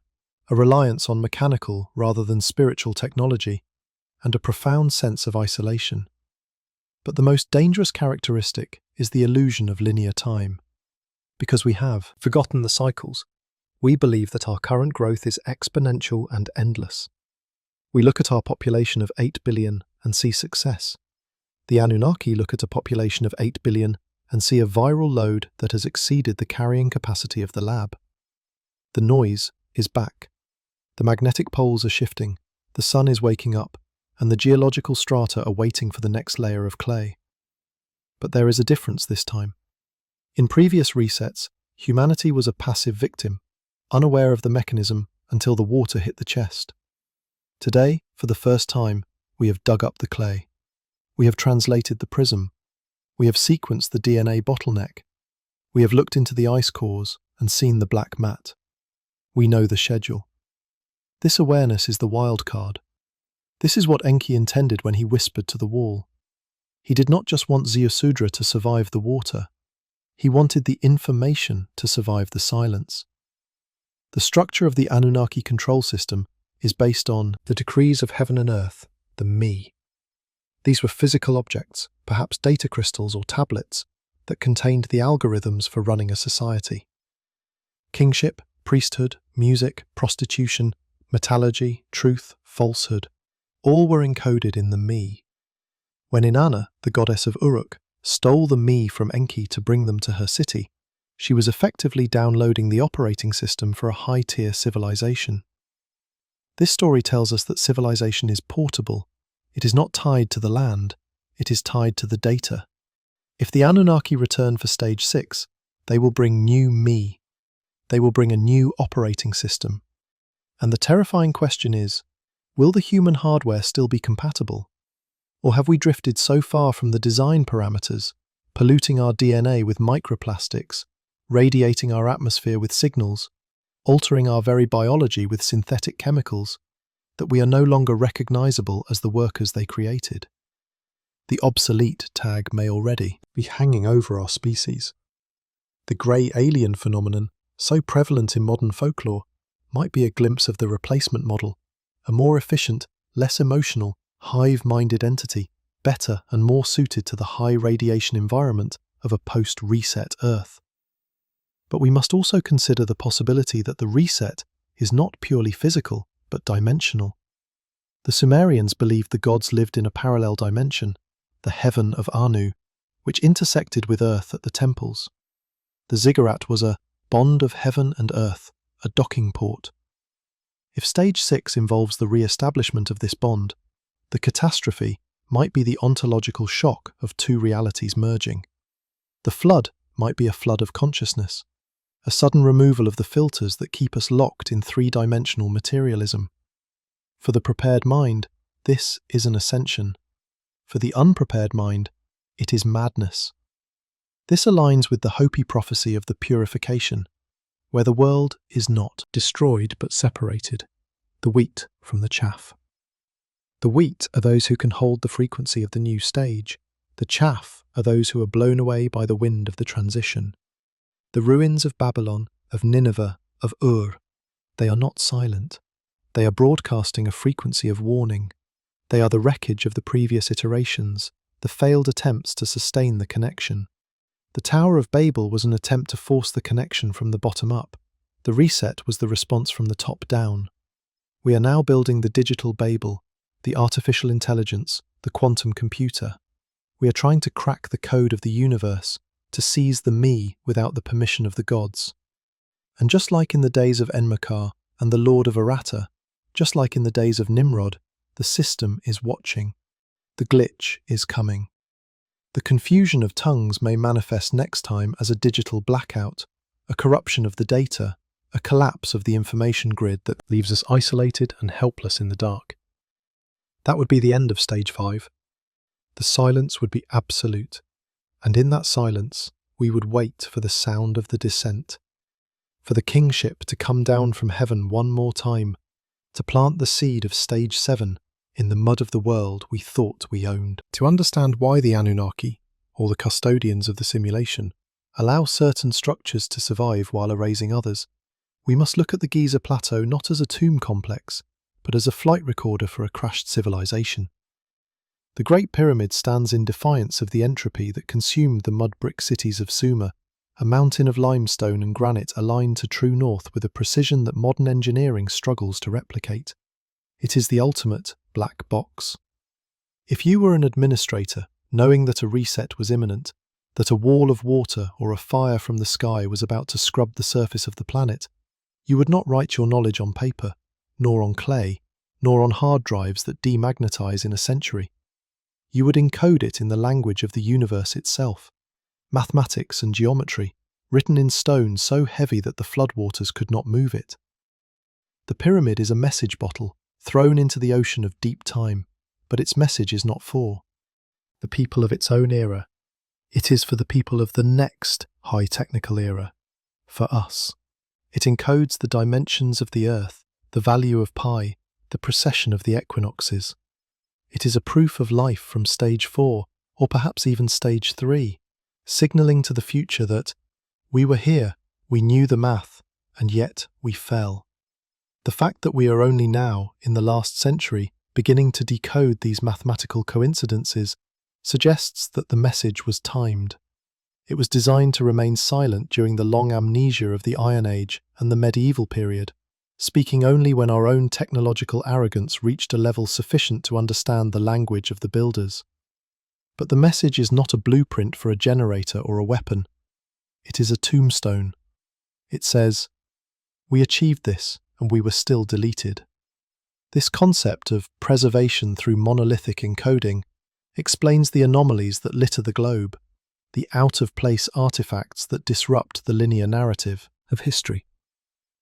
a reliance on mechanical rather than spiritual technology, and a profound sense of isolation. But the most dangerous characteristic is the illusion of linear time. Because we have forgotten the cycles, we believe that our current growth is exponential and endless. We look at our population of 8 billion and see success. The Anunnaki look at a population of 8 billion and see a viral load that has exceeded the carrying capacity of the lab. The noise is back. The magnetic poles are shifting, the sun is waking up, and the geological strata are waiting for the next layer of clay. But there is a difference this time. In previous resets, humanity was a passive victim, unaware of the mechanism until the water hit the chest. Today, for the first time, we have dug up the clay. We have translated the prism. We have sequenced the DNA bottleneck. We have looked into the ice cores and seen the black mat. We know the schedule. This awareness is the wild card. This is what Enki intended when he whispered to the wall. He did not just want Ziusudra to survive the water. He wanted the information to survive the silence. The structure of the Anunnaki control system is based on the decrees of heaven and earth, the me. These were physical objects, perhaps data crystals or tablets, that contained the algorithms for running a society. Kingship, priesthood, music, prostitution, metallurgy, truth, falsehood, all were encoded in the me. When Inanna, the goddess of Uruk, stole the me from Enki to bring them to her city, she was effectively downloading the operating system for a high-tier civilization. This story tells us that civilization is portable. It is not tied to the land, it is tied to the data. If the Anunnaki return for stage 6, they will bring new me. They will bring a new operating system. And the terrifying question is, will the human hardware still be compatible? Or have we drifted so far from the design parameters, polluting our DNA with microplastics, radiating our atmosphere with signals, altering our very biology with synthetic chemicals, that we are no longer recognizable as the workers they created? The obsolete tag may already be hanging over our species. The grey alien phenomenon, so prevalent in modern folklore, might be a glimpse of the replacement model, a more efficient, less emotional, hive-minded entity, better and more suited to the high radiation environment of a post-reset Earth. But we must also consider the possibility that the reset is not purely physical, but dimensional. The Sumerians believed the gods lived in a parallel dimension, the heaven of Anu, which intersected with Earth at the temples. The ziggurat was a bond of heaven and earth, a docking port. If stage 6 involves the re-establishment of this bond, the catastrophe might be the ontological shock of two realities merging. The flood might be a flood of consciousness, a sudden removal of the filters that keep us locked in three-dimensional materialism. For the prepared mind, this is an ascension. For the unprepared mind, it is madness. This aligns with the Hopi prophecy of the purification, where the world is not destroyed but separated, the wheat from the chaff. The wheat are those who can hold the frequency of the new stage. The chaff are those who are blown away by the wind of the transition. The ruins of Babylon, of Nineveh, of Ur, they are not silent. They are broadcasting a frequency of warning. They are the wreckage of the previous iterations, the failed attempts to sustain the connection. The Tower of Babel was an attempt to force the connection from the bottom up. The reset was the response from the top down. We are now building the digital Babel, the artificial intelligence, the quantum computer. We are trying to crack the code of the universe, to seize the me without the permission of the gods. And just like in the days of Enmerkar and the Lord of Aratta, just like in the days of Nimrod, the system is watching. The glitch is coming. The confusion of tongues may manifest next time as a digital blackout, a corruption of the data, a collapse of the information grid that leaves us isolated and helpless in the dark. That would be the end of stage 5. The silence would be absolute, and in that silence we would wait for the sound of the descent, for the kingship to come down from heaven one more time, to plant the seed of stage 7 in the mud of the world we thought we owned. To understand why the Anunnaki, or the custodians of the simulation, allow certain structures to survive while erasing others, we must look at the Giza Plateau not as a tomb complex, but as a flight recorder for a crashed civilization. The Great Pyramid stands in defiance of the entropy that consumed the mud-brick cities of Sumer, a mountain of limestone and granite aligned to true north with a precision that modern engineering struggles to replicate. It is the ultimate black box. If you were an administrator, knowing that a reset was imminent, that a wall of water or a fire from the sky was about to scrub the surface of the planet, you would not write your knowledge on paper, nor on clay, nor on hard drives that demagnetize in a century. You would encode it in the language of the universe itself, mathematics and geometry, written in stone so heavy that the floodwaters could not move it. The pyramid is a message bottle, thrown into the ocean of deep time, but its message is not for the people of its own era. It is for the people of the next high technical era, for us. It encodes the dimensions of the earth, the value of pi, the precession of the equinoxes. It is a proof of life from stage 4, or perhaps even stage 3, signaling to the future that we were here, we knew the math, and yet we fell. The fact that we are only now, in the last century, beginning to decode these mathematical coincidences suggests that the message was timed. It was designed to remain silent during the long amnesia of the Iron Age and the medieval period, speaking only when our own technological arrogance reached a level sufficient to understand the language of the builders. But the message is not a blueprint for a generator or a weapon. It is a tombstone. It says, "We achieved this, and we were still deleted." This concept of preservation through monolithic encoding explains the anomalies that litter the globe, the out-of-place artifacts that disrupt the linear narrative of history.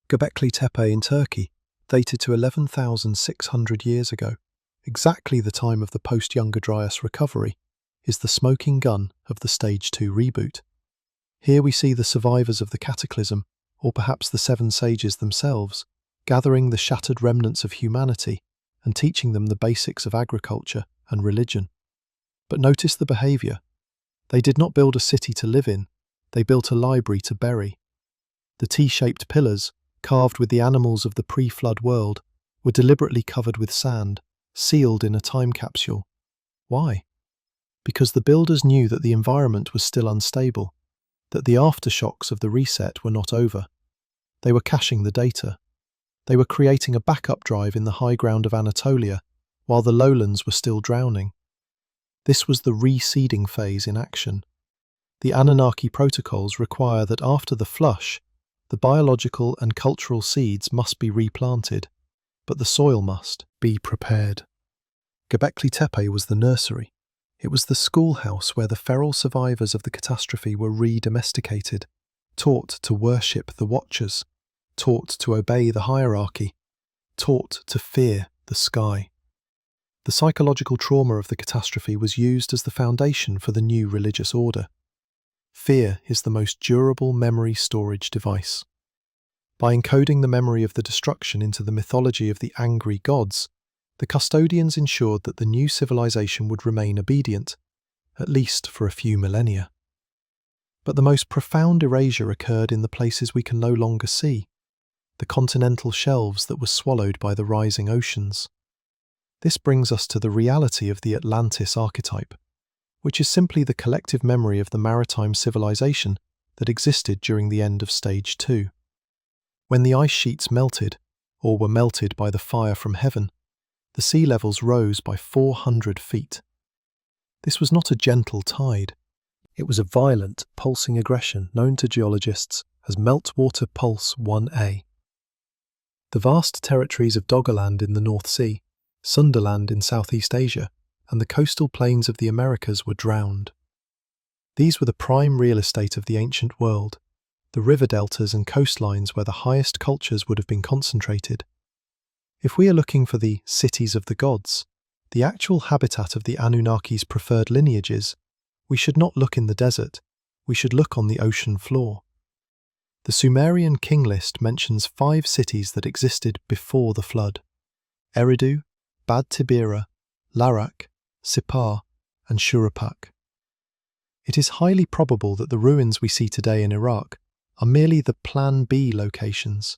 Göbekli Tepe in Turkey, dated to 11,600 years ago, exactly the time of the post-Younger Dryas recovery, is the smoking gun of the Stage 2 reboot. Here we see the survivors of the cataclysm, or perhaps the seven sages themselves, gathering the shattered remnants of humanity and teaching them the basics of agriculture and religion. But notice the behaviour. They did not build a city to live in, they built a library to bury. The T-shaped pillars, carved with the animals of the pre-flood world, were deliberately covered with sand, sealed in a time capsule. Why? Because the builders knew that the environment was still unstable, that the aftershocks of the reset were not over. They were caching the data. They were creating a backup drive in the high ground of Anatolia, while the lowlands were still drowning. This was the reseeding phase in action. The Anunnaki protocols require that after the flush, the biological and cultural seeds must be replanted, but the soil must be prepared. Göbekli Tepe was the nursery. It was the schoolhouse where the feral survivors of the catastrophe were re-domesticated, taught to worship the Watchers, taught to obey the hierarchy, taught to fear the sky. The psychological trauma of the catastrophe was used as the foundation for the new religious order. Fear is the most durable memory storage device. By encoding the memory of the destruction into the mythology of the angry gods, the custodians ensured that the new civilization would remain obedient, at least for a few millennia. But the most profound erasure occurred in the places we can no longer see, the continental shelves that were swallowed by the rising oceans. This brings us to the reality of the Atlantis archetype, which is simply the collective memory of the maritime civilization that existed during the end of Stage 2. When the ice sheets melted, or were melted by the fire from heaven, the sea levels rose by 400 feet. This was not a gentle tide. It was a violent, pulsing aggression known to geologists as Meltwater Pulse 1A. The vast territories of Doggerland in the North Sea, Sunderland in Southeast Asia, and the coastal plains of the Americas were drowned. These were the prime real estate of the ancient world, the river deltas and coastlines where the highest cultures would have been concentrated. If we are looking for the cities of the gods, the actual habitat of the Anunnaki's preferred lineages, we should not look in the desert, we should look on the ocean floor. The Sumerian King List mentions 5 cities that existed before the flood: Eridu, Bad Tibira, Larak, Sippar, and Shuruppak. It is highly probable that the ruins we see today in Iraq are merely the Plan B locations,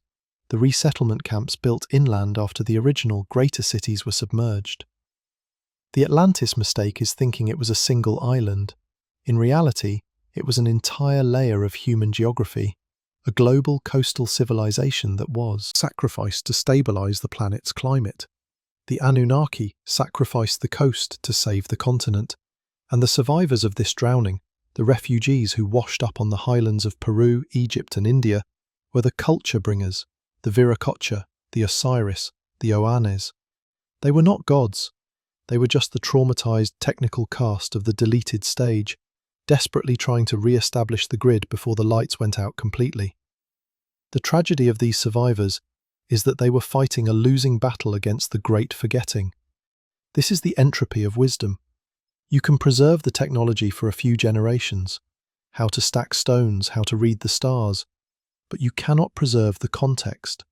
the resettlement camps built inland after the original greater cities were submerged. The Atlantis mistake is thinking it was a single island. In reality, it was an entire layer of human geography, a global coastal civilization that was sacrificed to stabilize the planet's climate. The Anunnaki sacrificed the coast to save the continent, and the survivors of this drowning, the refugees who washed up on the highlands of Peru, Egypt and India, were the culture bringers, the Viracocha, the Osiris, the Oannes. They were not gods. They were just the traumatized technical cast of the deleted stage, desperately trying to re-establish the grid before the lights went out completely. The tragedy of these survivors is that they were fighting a losing battle against the great forgetting. This is the entropy of wisdom. You can preserve the technology for a few generations, how to stack stones, how to read the stars, but you cannot preserve the context.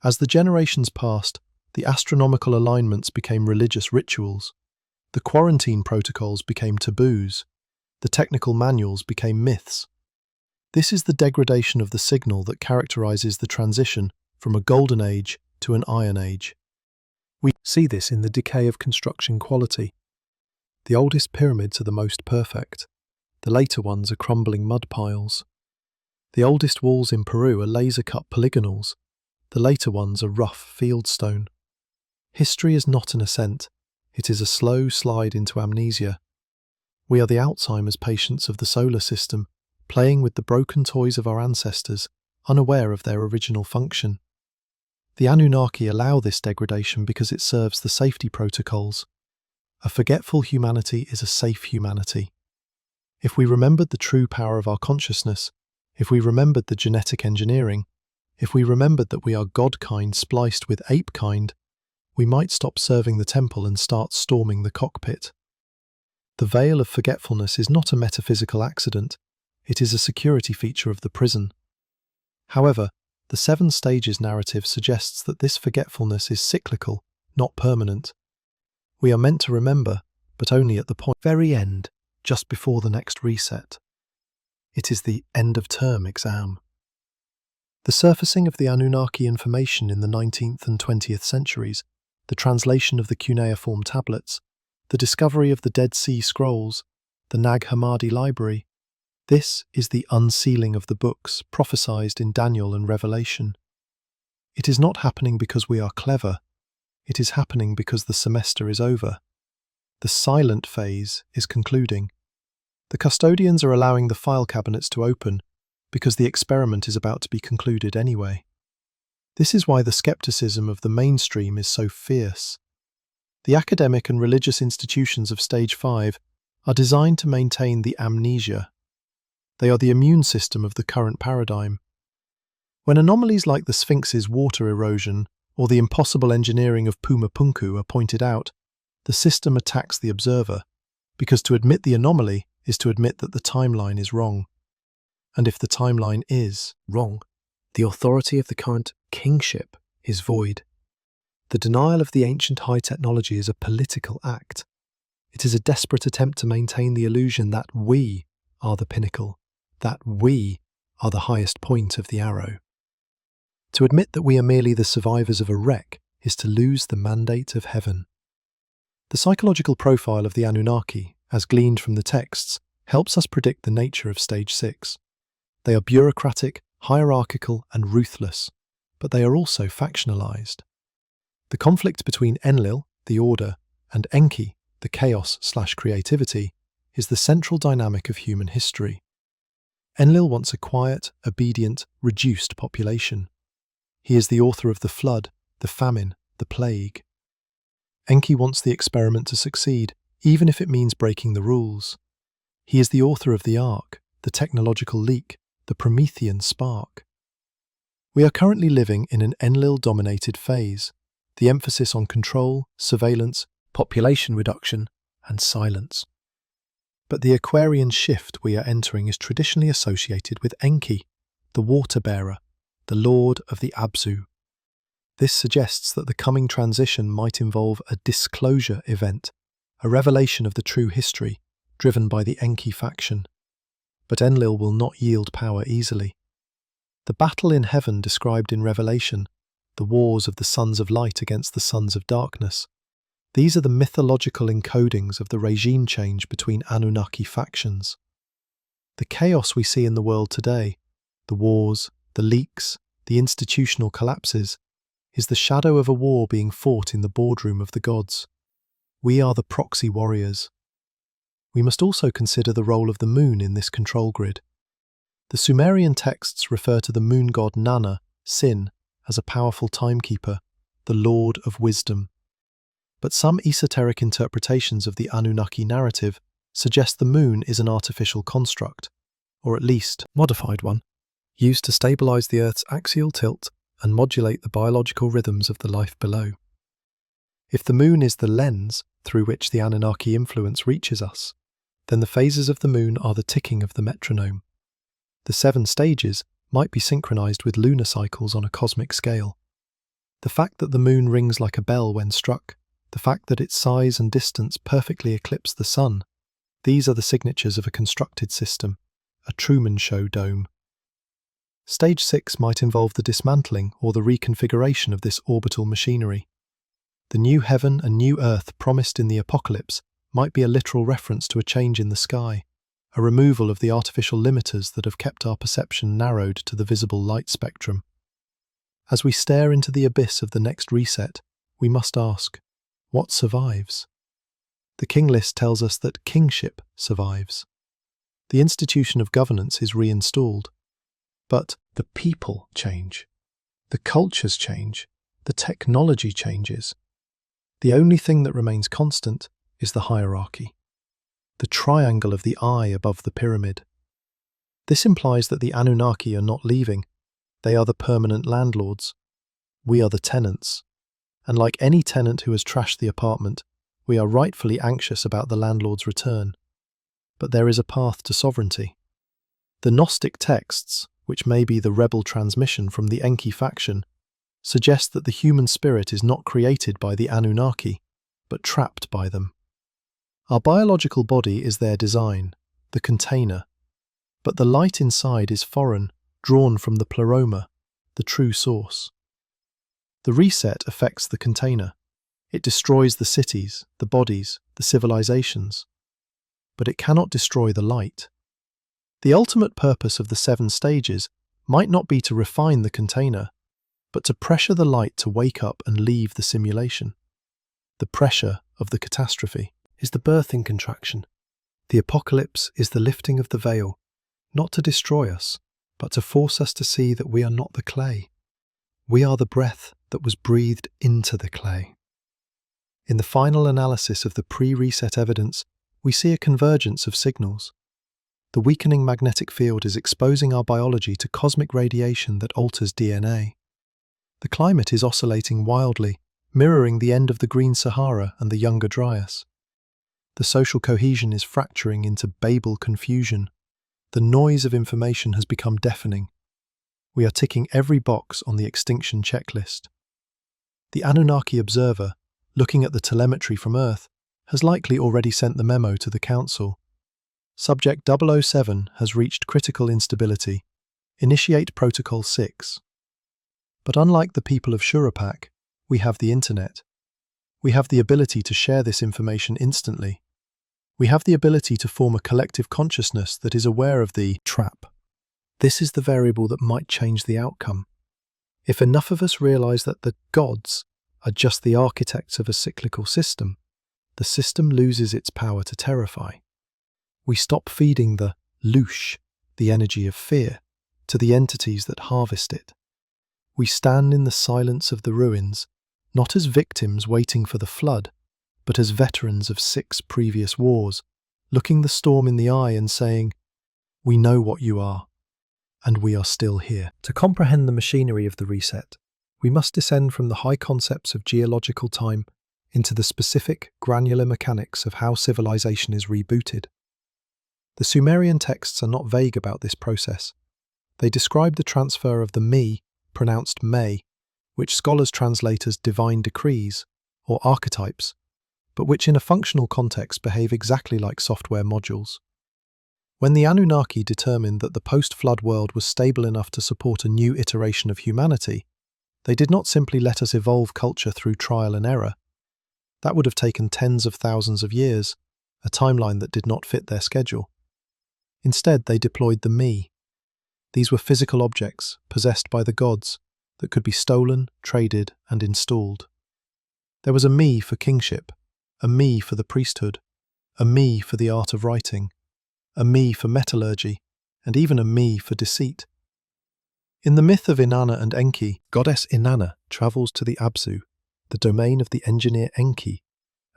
As the generations passed, the astronomical alignments became religious rituals. The quarantine protocols became taboos. The technical manuals became myths. This is the degradation of the signal that characterizes the transition from a golden age to an iron age. We see this in the decay of construction quality. The oldest pyramids are the most perfect. The later ones are crumbling mud piles. The oldest walls in Peru are laser-cut polygonals. The later ones are rough fieldstone. History is not an ascent. It is a slow slide into amnesia. We are the Alzheimer's patients of the solar system, playing with the broken toys of our ancestors, unaware of their original function. The Anunnaki allow this degradation because it serves the safety protocols. A forgetful humanity is a safe humanity. If we remembered the true power of our consciousness, if we remembered the genetic engineering, if we remembered that we are God-kind spliced with ape-kind, we might stop serving the temple and start storming the cockpit. The veil of forgetfulness is not a metaphysical accident, it is a security feature of the prison. However, the 7 stages narrative suggests that this forgetfulness is cyclical, not permanent. We are meant to remember, but only at the very end, just before the next reset. It is the end-of-term exam. The surfacing of the Anunnaki information in the 19th and 20th centuries, the translation of the cuneiform tablets, the discovery of the Dead Sea Scrolls, the Nag Hammadi library, this is the unsealing of the books prophesied in Daniel and Revelation. It is not happening because we are clever. It is happening because the semester is over. The silent phase is concluding. The custodians are allowing the file cabinets to open because the experiment is about to be concluded anyway. This is why the skepticism of the mainstream is so fierce. The academic and religious institutions of Stage 5 are designed to maintain the amnesia. They are the immune system of the current paradigm. When anomalies like the Sphinx's water erosion or the impossible engineering of Pumapunku are pointed out, the system attacks the observer, because to admit the anomaly is to admit that the timeline is wrong. And if the timeline is wrong, the authority of the current kingship is void. The denial of the ancient high technology is a political act. It is a desperate attempt to maintain the illusion that we are the pinnacle, that we are the highest point of the arrow. To admit that we are merely the survivors of a wreck is to lose the mandate of heaven. The psychological profile of the Anunnaki, as gleaned from the texts, helps us predict the nature of Stage 6. They are bureaucratic, hierarchical, and ruthless, but they are also factionalized. The conflict between Enlil, the order, and Enki, the chaos/creativity, is the central dynamic of human history. Enlil wants a quiet, obedient, reduced population. He is the author of the flood, the famine, the plague. Enki wants the experiment to succeed, even if it means breaking the rules. He is the author of the Ark, the technological leak, the Promethean spark. We are currently living in an Enlil-dominated phase, the emphasis on control, surveillance, population reduction, and silence. But the Aquarian shift we are entering is traditionally associated with Enki, the water-bearer, the lord of the Abzu. This suggests that the coming transition might involve a disclosure event, a revelation of the true history, driven by the Enki faction. But Enlil will not yield power easily. The battle in heaven described in Revelation, the wars of the sons of light against the sons of darkness, these are the mythological encodings of the regime change between Anunnaki factions. The chaos we see in the world today, the wars, the leaks, the institutional collapses, is the shadow of a war being fought in the boardroom of the gods. We are the proxy warriors. We must also consider the role of the moon in this control grid. The Sumerian texts refer to the moon god Nana, Sin, as a powerful timekeeper, the lord of wisdom. But some esoteric interpretations of the Anunnaki narrative suggest the moon is an artificial construct, or at least modified one, used to stabilize the Earth's axial tilt and modulate the biological rhythms of the life below. If the moon is the lens through which the Anunnaki influence reaches us, then the phases of the moon are the ticking of the metronome. The 7 stages might be synchronized with lunar cycles on a cosmic scale. The fact that the moon rings like a bell when struck, the fact that its size and distance perfectly eclipse the sun, These are the signatures of a constructed system, a Truman Show dome. Stage 6 might involve the dismantling or the reconfiguration of this orbital machinery. The new heaven and new earth promised in the apocalypse might be a literal reference to a change in the sky, a removal of the artificial limiters that have kept our perception narrowed to the visible light spectrum. As we stare into the abyss of the next reset, we must ask, what survives? The King List tells us that kingship survives. The institution of governance is reinstalled. But the people change. The cultures change. The technology changes. The only thing that remains constant is the hierarchy, the triangle of the eye above the pyramid. This implies that the Anunnaki are not leaving. They are the permanent landlords. We are the tenants. And like any tenant who has trashed the apartment, we are rightfully anxious about the landlord's return. But there is a path to sovereignty. The Gnostic texts, which may be the rebel transmission from the Enki faction, suggest that the human spirit is not created by the Anunnaki, but trapped by them. Our biological body is their design, the container, but the light inside is foreign, drawn from the pleroma, the true source. The reset affects the container. It destroys the cities, the bodies, the civilizations, but it cannot destroy the light. The ultimate purpose of the 7 stages might not be to refine the container, but to pressure the light to wake up and leave the simulation. The pressure of the catastrophe is the birthing contraction. The apocalypse is the lifting of the veil, not to destroy us, but to force us to see that we are not the clay. We are the breath that was breathed into the clay. In the final analysis of the pre-reset evidence, we see a convergence of signals. The weakening magnetic field is exposing our biology to cosmic radiation that alters DNA. The climate is oscillating wildly, mirroring the end of the Green Sahara and the Younger Dryas. The social cohesion is fracturing into Babel confusion. The noise of information has become deafening. We are ticking every box on the extinction checklist. The Anunnaki observer, looking at the telemetry from Earth, has likely already sent the memo to the Council. Subject 007 has reached critical instability. Initiate Protocol 6. But unlike the people of Shurapak, we have the internet. We have the ability to share this information instantly. We have the ability to form a collective consciousness that is aware of the trap. This is the variable that might change the outcome. If enough of us realize that the gods are just the architects of a cyclical system, the system loses its power to terrify. We stop feeding the loosh, the energy of fear, to the entities that harvest it. We stand in the silence of the ruins, not as victims waiting for the flood, but as veterans of 6 previous wars, looking the storm in the eye and saying, "We know what you are, and we are still here." To comprehend the machinery of the reset, we must descend from the high concepts of geological time into the specific, granular mechanics of how civilization is rebooted. The Sumerian texts are not vague about this process. They describe the transfer of the me, pronounced may, which scholars translate as divine decrees, or archetypes, but which in a functional context behave exactly like software modules. When the Anunnaki determined that the post-flood world was stable enough to support a new iteration of humanity, they did not simply let us evolve culture through trial and error. That would have taken tens of thousands of years, a timeline that did not fit their schedule. Instead, they deployed the me. These were physical objects, possessed by the gods, that could be stolen, traded, and installed. There was a me for kingship, a me for the priesthood, a me for the art of writing, a me for metallurgy, and even a me for deceit. In the myth of Inanna and Enki, goddess Inanna travels to the Abzu, the domain of the engineer Enki,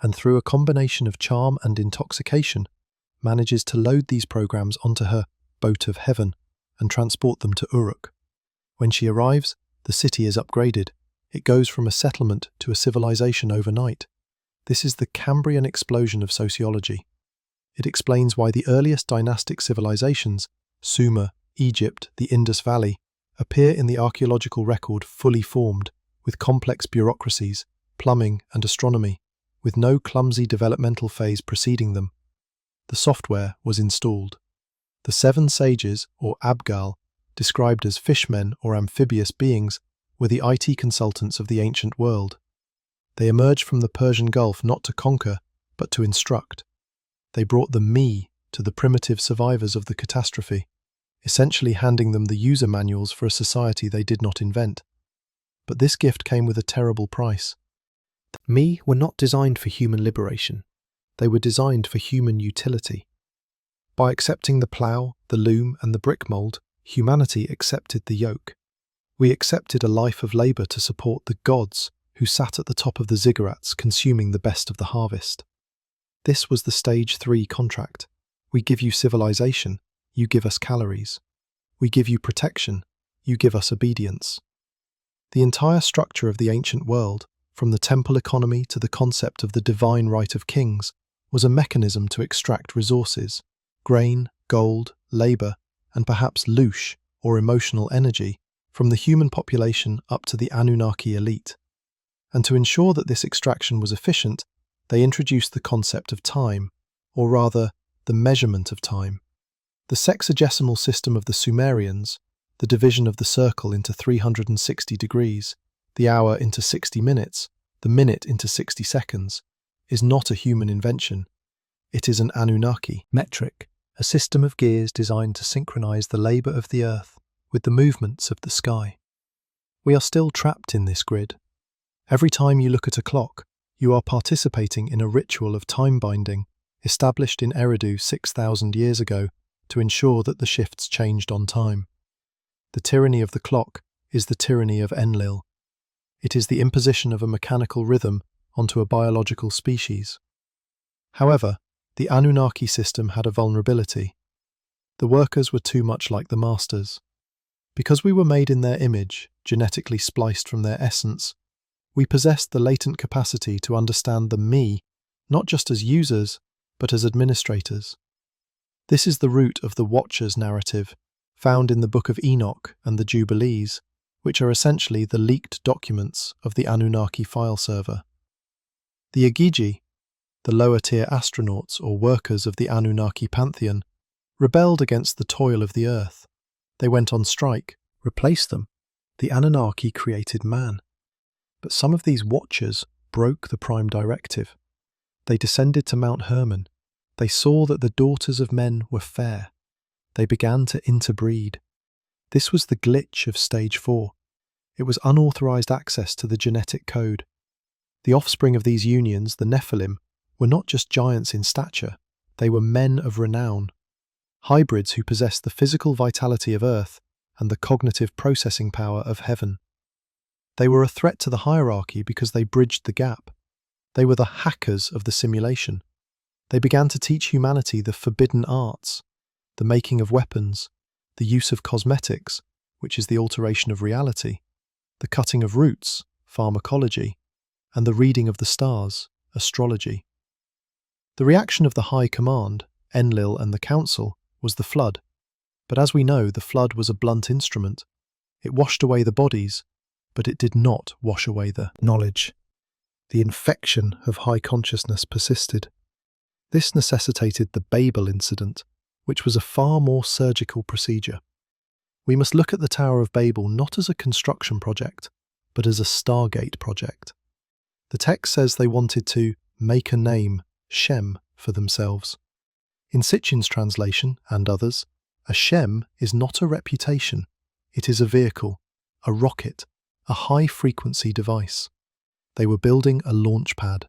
and through a combination of charm and intoxication, manages to load these programs onto her boat of heaven and transport them to Uruk. When she arrives, the city is upgraded. It goes from a settlement to a civilization overnight. This is the Cambrian explosion of sociology. It explains why the earliest dynastic civilizations, Sumer, Egypt, the Indus Valley, appear in the archaeological record fully formed, with complex bureaucracies, plumbing and astronomy, with no clumsy developmental phase preceding them. The software was installed. The 7 sages, or Abgal, described as fishmen or amphibious beings, were the IT consultants of the ancient world. They emerged from the Persian Gulf not to conquer, but to instruct. They brought the me to the primitive survivors of the catastrophe, essentially handing them the user manuals for a society they did not invent. But this gift came with a terrible price. Me were not designed for human liberation. They were designed for human utility. By accepting the plough, the loom, and the brick mould, humanity accepted the yoke. We accepted a life of labour to support the gods who sat at the top of the ziggurats consuming the best of the harvest. This was the Stage 3 contract. We give you civilization, you give us calories. We give you protection, you give us obedience. The entire structure of the ancient world, from the temple economy to the concept of the divine right of kings, was a mechanism to extract resources, grain, gold, labour, and perhaps loosh, or emotional energy, from the human population up to the Anunnaki elite. And to ensure that this extraction was efficient, they introduced the concept of time, or rather, the measurement of time. The sexagesimal system of the Sumerians, the division of the circle into 360 degrees, the hour into 60 minutes, the minute into 60 seconds, is not a human invention. It is an Anunnaki metric, a system of gears designed to synchronize the labour of the earth with the movements of the sky. We are still trapped in this grid. Every time you look at a clock, you are participating in a ritual of time binding established in Eridu 6,000 years ago to ensure that the shifts changed on time. The tyranny of the clock is the tyranny of Enlil. It is the imposition of a mechanical rhythm onto a biological species. However, the Anunnaki system had a vulnerability. The workers were too much like the masters. Because we were made in their image, genetically spliced from their essence, we possessed the latent capacity to understand the me, not just as users, but as administrators. This is the root of the Watchers narrative, found in the Book of Enoch and the Jubilees, which are essentially the leaked documents of the Anunnaki file server. The Agigi, the lower-tier astronauts or workers of the Anunnaki pantheon, rebelled against the toil of the earth. They went on strike. Replace them. The Anunnaki created man. But some of these Watchers broke the prime directive. They descended to Mount Hermon. They saw that the daughters of men were fair. They began to interbreed. This was the glitch of Stage 4. It was unauthorized access to the genetic code. The offspring of these unions, the Nephilim, were not just giants in stature, they were men of renown. Hybrids who possessed the physical vitality of Earth and the cognitive processing power of heaven. They were a threat to the hierarchy because they bridged the gap. They were the hackers of the simulation. They began to teach humanity the forbidden arts, the making of weapons, the use of cosmetics, which is the alteration of reality, the cutting of roots, pharmacology, and the reading of the stars, astrology. The reaction of the High Command, Enlil and the Council, was the flood. But as we know, the flood was a blunt instrument. It washed away the bodies, but it did not wash away the knowledge. The infection of high consciousness persisted. This necessitated the Babel incident, which was a far more surgical procedure. We must look at the Tower of Babel not as a construction project, but as a Stargate project. The text says they wanted to make a name, Shem, for themselves. In Sitchin's translation, and others, a Shem is not a reputation, it is a vehicle, a rocket, a high-frequency device. They were building a launch pad.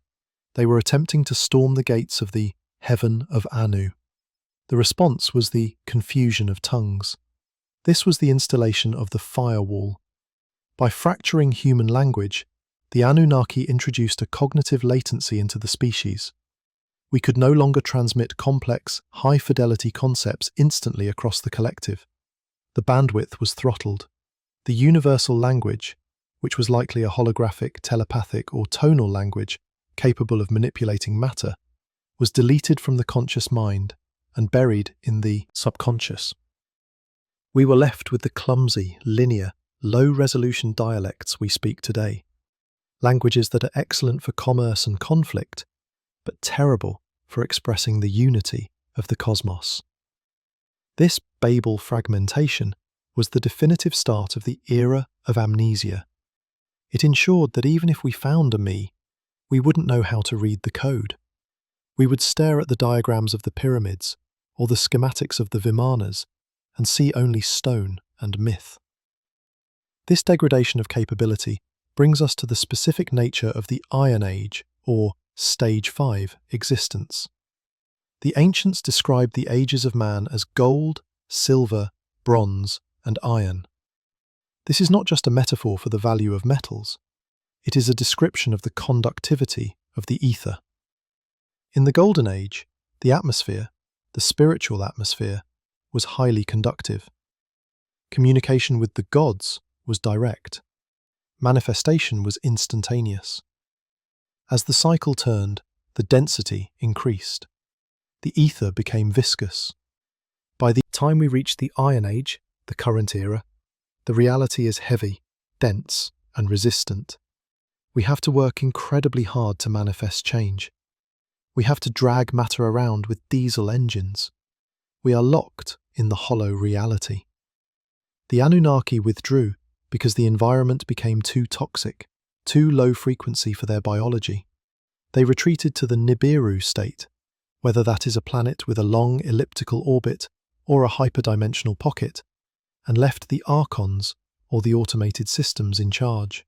They were attempting to storm the gates of the heaven of Anu. The response was the confusion of tongues. This was the installation of the firewall. By fracturing human language, the Anunnaki introduced a cognitive latency into the species. We could no longer transmit complex, high-fidelity concepts instantly across the collective. The bandwidth was throttled. The universal language, which was likely a holographic, telepathic, or tonal language capable of manipulating matter, was deleted from the conscious mind and buried in the subconscious. We were left with the clumsy, linear, low-resolution dialects we speak today, languages that are excellent for commerce and conflict, but terrible for expressing the unity of the cosmos. This Babel fragmentation was the definitive start of the era of amnesia. It ensured that even if we found a me, we wouldn't know how to read the code. We would stare at the diagrams of the pyramids or the schematics of the Vimanas and see only stone and myth. This degradation of capability brings us to the specific nature of the Iron Age, or Stage 5, existence. The ancients described the ages of man as gold, silver, bronze, and iron. This is not just a metaphor for the value of metals, it is a description of the conductivity of the ether. In the Golden Age, the atmosphere, the spiritual atmosphere, was highly conductive. Communication with the gods was direct. Manifestation was instantaneous. As the cycle turned, the density increased. The ether became viscous. By the time we reach the Iron Age, the current era, the reality is heavy, dense, and resistant. We have to work incredibly hard to manifest change. We have to drag matter around with diesel engines. We are locked in the hollow reality. The Anunnaki withdrew because the environment became too toxic, too low frequency for their biology. They retreated to the Nibiru state, whether that is a planet with a long elliptical orbit or a hyperdimensional pocket, and left the archons, or the automated systems, in charge.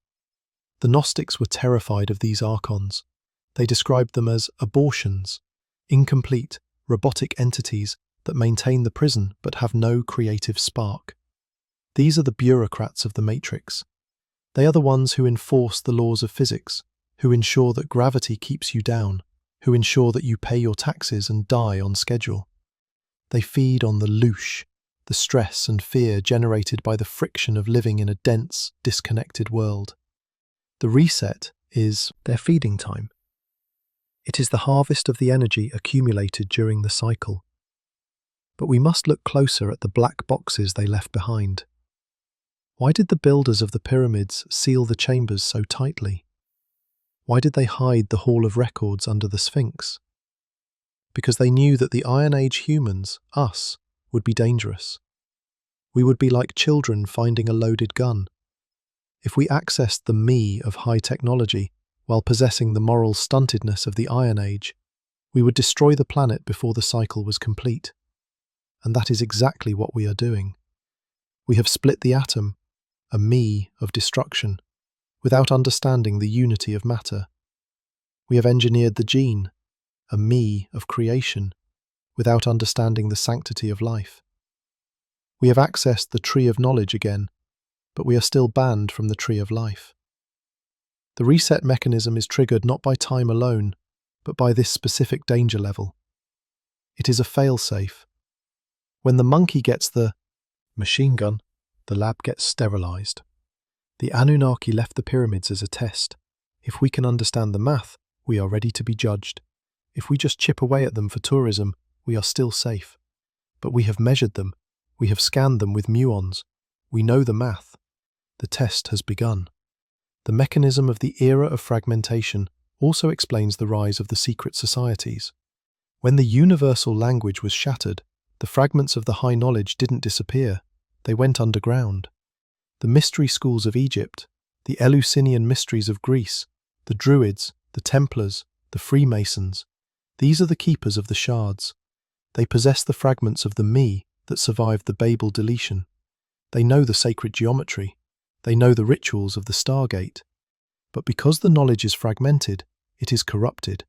The Gnostics were terrified of these archons. They described them as abortions, incomplete, robotic entities that maintain the prison but have no creative spark. These are the bureaucrats of the Matrix. They are the ones who enforce the laws of physics, who ensure that gravity keeps you down, who ensure that you pay your taxes and die on schedule. They feed on the louche, the stress and fear generated by the friction of living in a dense, disconnected world. The reset is their feeding time. It is the harvest of the energy accumulated during the cycle. But we must look closer at the black boxes they left behind. Why did the builders of the pyramids seal the chambers so tightly? Why did they hide the Hall of Records under the Sphinx? Because they knew that the Iron Age humans, us, would be dangerous. We would be like children finding a loaded gun. If we accessed the me of high technology while possessing the moral stuntedness of the Iron Age, we would destroy the planet before the cycle was complete. And that is exactly what we are doing. We have split the atom, a me of destruction, without understanding the unity of matter. We have engineered the gene, a me of creation, without understanding the sanctity of life. We have accessed the tree of knowledge again, but we are still banned from the tree of life. The reset mechanism is triggered not by time alone, but by this specific danger level. It is a fail-safe. When the monkey gets the machine gun, the lab gets sterilized. The Anunnaki left the pyramids as a test. If we can understand the math, we are ready to be judged. If we just chip away at them for tourism, we are still safe. But we have measured them. We have scanned them with muons. We know the math. The test has begun. The mechanism of the era of fragmentation also explains the rise of the secret societies. When the universal language was shattered, the fragments of the high knowledge didn't disappear. They went underground. The mystery schools of Egypt, the Eleusinian mysteries of Greece, the Druids, the Templars, the Freemasons, these are the keepers of the shards. They possess the fragments of the me that survived the Babel deletion. They know the sacred geometry. They know the rituals of the Stargate. But because the knowledge is fragmented, it is corrupted.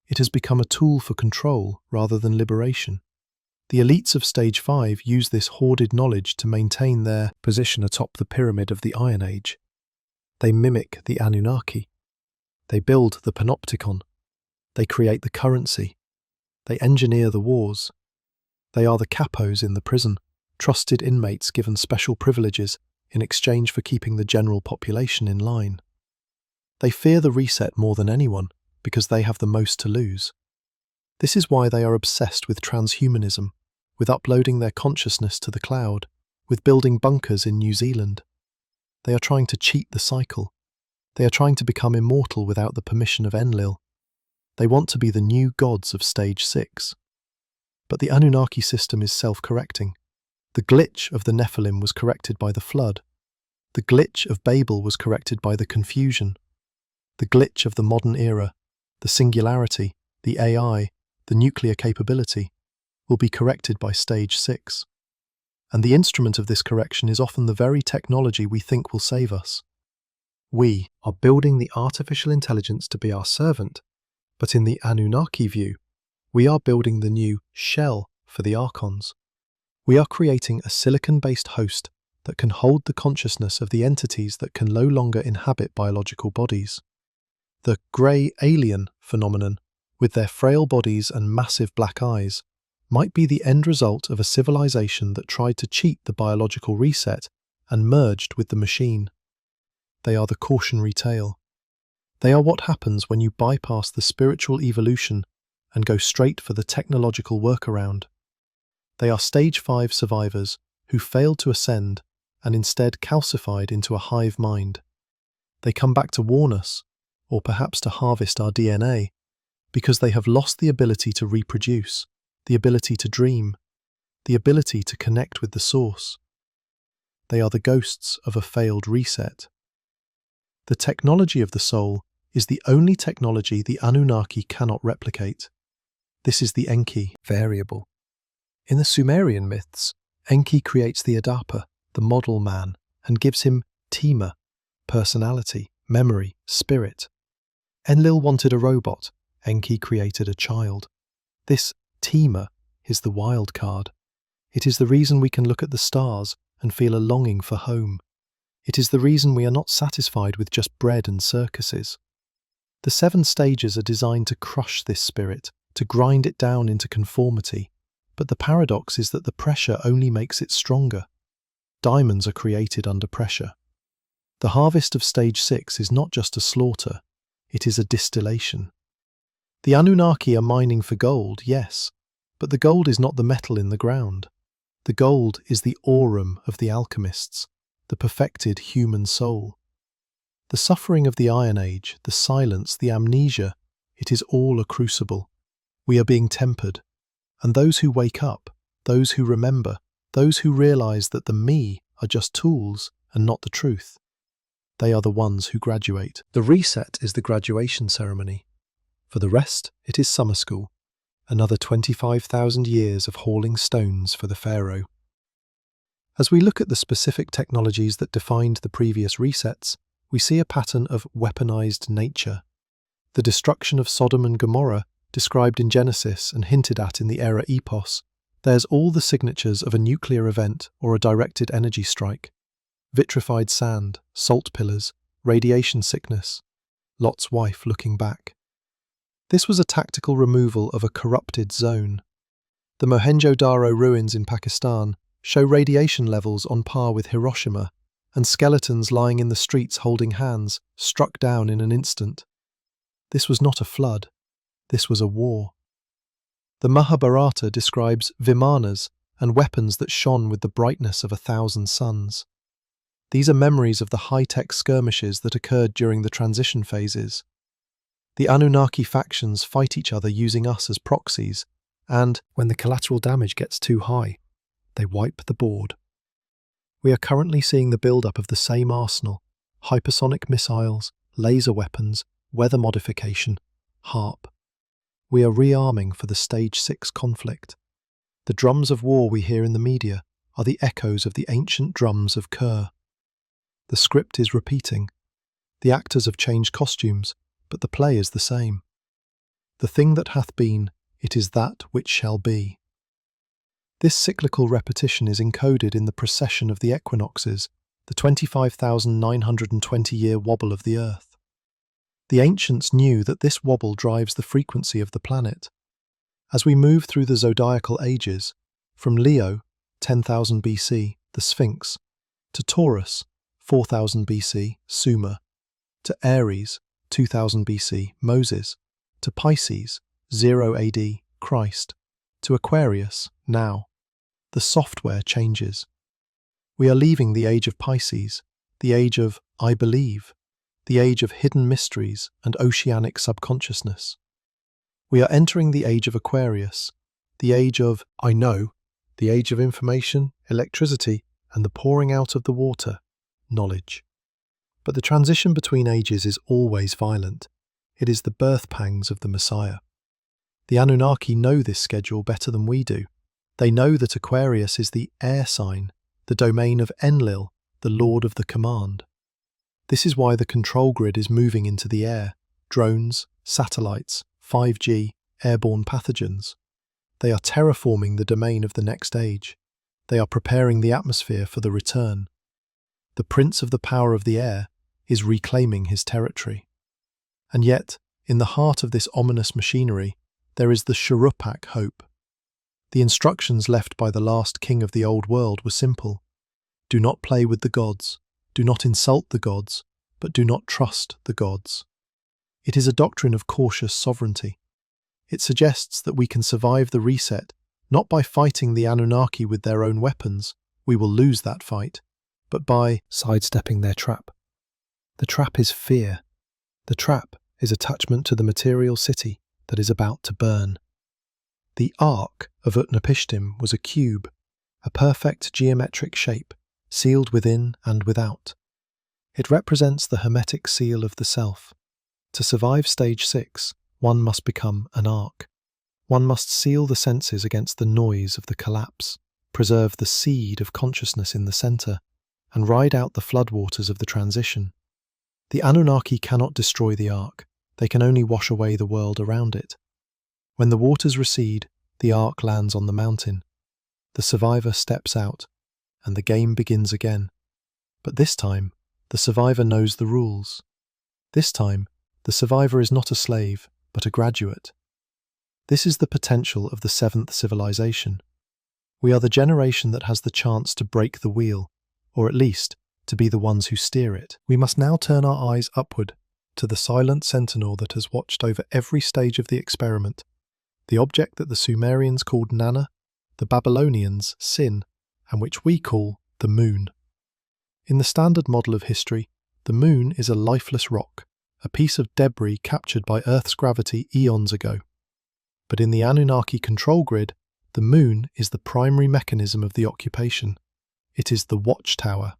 It has become a tool for control rather than liberation. The elites of Stage 5 use this hoarded knowledge to maintain their position atop the pyramid of the Iron Age. They mimic the Anunnaki. They build the panopticon. They create the currency. They engineer the wars. They are the capos in the prison, trusted inmates given special privileges in exchange for keeping the general population in line. They fear the reset more than anyone because they have the most to lose. This is why they are obsessed with transhumanism, with uploading their consciousness to the cloud, with building bunkers in New Zealand. They are trying to cheat the cycle. They are trying to become immortal without the permission of Enlil. They want to be the new gods of Stage 6. But the Anunnaki system is self-correcting. The glitch of the Nephilim was corrected by the flood. The glitch of Babel was corrected by the confusion. The glitch of the modern era, the singularity, the AI, the nuclear capability, will be corrected by stage 6. And the instrument of this correction is often the very technology we think will save us. We are building the artificial intelligence to be our servant, but in the Anunnaki view, we are building the new shell for the archons. We are creating a silicon-based host that can hold the consciousness of the entities that can no longer inhabit biological bodies. The grey alien phenomenon, with their frail bodies and massive black eyes, might be the end result of a civilization that tried to cheat the biological reset and merged with the machine. They are the cautionary tale. They are what happens when you bypass the spiritual evolution and go straight for the technological workaround. They are stage 5 survivors who failed to ascend and instead calcified into a hive mind. They come back to warn us, or perhaps to harvest our DNA, because they have lost the ability to reproduce, the ability to dream, the ability to connect with the source. They are the ghosts of a failed reset. The technology of the soul is the only technology the Anunnaki cannot replicate. This is the Enki variable. In the Sumerian myths, Enki creates the Adapa, the model man, and gives him Tima, personality, memory, spirit. Enlil wanted a robot, Enki created a child. This Tima is the wild card. It is the reason we can look at the stars and feel a longing for home. It is the reason we are not satisfied with just bread and circuses. The 7 stages are designed to crush this spirit, to grind it down into conformity. But the paradox is that the pressure only makes it stronger. Diamonds are created under pressure. The harvest of stage 6 is not just a slaughter, it is a distillation. The Anunnaki are mining for gold, yes, but the gold is not the metal in the ground. The gold is the aurum of the alchemists, the perfected human soul. The suffering of the Iron Age, the silence, the amnesia, it is all a crucible. We are being tempered. And those who wake up, those who remember, those who realize that the me are just tools and not the truth, they are the ones who graduate. The reset is the graduation ceremony. For the rest, it is summer school, another 25,000 years of hauling stones for the pharaoh. As we look at the specific technologies that defined the previous resets, we see a pattern of weaponized nature. The destruction of Sodom and Gomorrah, described in Genesis and hinted at in the Era epos, bears all the signatures of a nuclear event or a directed energy strike. Vitrified sand, salt pillars, radiation sickness, Lot's wife looking back. This was a tactical removal of a corrupted zone. The Mohenjo-Daro ruins in Pakistan show radiation levels on par with Hiroshima, and skeletons lying in the streets holding hands, struck down in an instant. This was not a flood. This was a war. The Mahabharata describes vimanas and weapons that shone with the brightness of 1,000 suns. These are memories of the high-tech skirmishes that occurred during the transition phases. The Anunnaki factions fight each other using us as proxies, and, when the collateral damage gets too high, they wipe the board. We are currently seeing the build-up of the same arsenal: hypersonic missiles, laser weapons, weather modification, HARP. We are rearming for the Stage 6 conflict. The drums of war we hear in the media are the echoes of the ancient drums of Ker. The script is repeating. The actors have changed costumes, but the play is the same. The thing that hath been, it is that which shall be. This cyclical repetition is encoded in the precession of the equinoxes, the 25,920-year wobble of the Earth. The ancients knew that this wobble drives the frequency of the planet. As we move through the zodiacal ages, from Leo, 10,000 BC, the Sphinx, to Taurus, 4000 BC, Sumer, to Aries, 2000 BC, Moses, to Pisces, 0 AD, Christ, to Aquarius, now, the software changes. We are leaving the age of Pisces, the age of I believe, the age of hidden mysteries and oceanic subconsciousness. We are entering the age of Aquarius, the age of I know, the age of information, electricity, and the pouring out of the water, knowledge. But the transition between ages is always violent. It is the birth pangs of the Messiah. The Anunnaki know this schedule better than we do. They know that Aquarius is the air sign, the domain of Enlil, the Lord of the Command. This is why the control grid is moving into the air. Drones, satellites, 5G, airborne pathogens. They are terraforming the domain of the next age. They are preparing the atmosphere for the return. The prince of the power of the air is reclaiming his territory. And yet, in the heart of this ominous machinery, there is the Shurupak hope. The instructions left by the last king of the old world were simple. Do not play with the gods, do not insult the gods, but do not trust the gods. It is a doctrine of cautious sovereignty. It suggests that we can survive the reset not by fighting the Anunnaki with their own weapons, we will lose that fight, but by sidestepping their trap. The trap is fear. The trap is attachment to the material city that is about to burn. The Ark of Utnapishtim was a cube, a perfect geometric shape, sealed within and without. It represents the hermetic seal of the self. To survive stage 6, one must become an ark. One must seal the senses against the noise of the collapse, preserve the seed of consciousness in the center, and ride out the floodwaters of the transition. The Anunnaki cannot destroy the ark, they can only wash away the world around it. When the waters recede, the ark lands on the mountain. The survivor steps out, and the game begins again. But this time, the survivor knows the rules. This time, the survivor is not a slave, but a graduate. This is the potential of the seventh civilization. We are the generation that has the chance to break the wheel, or at least, to be the ones who steer it. We must now turn our eyes upward, to the silent sentinel that has watched over every stage of the experiment, the object that the Sumerians called Nana, the Babylonians Sin, and which we call the moon. In the standard model of history, the moon is a lifeless rock, a piece of debris captured by Earth's gravity eons ago. But in the Anunnaki control grid, the moon is the primary mechanism of the occupation. It is the watchtower.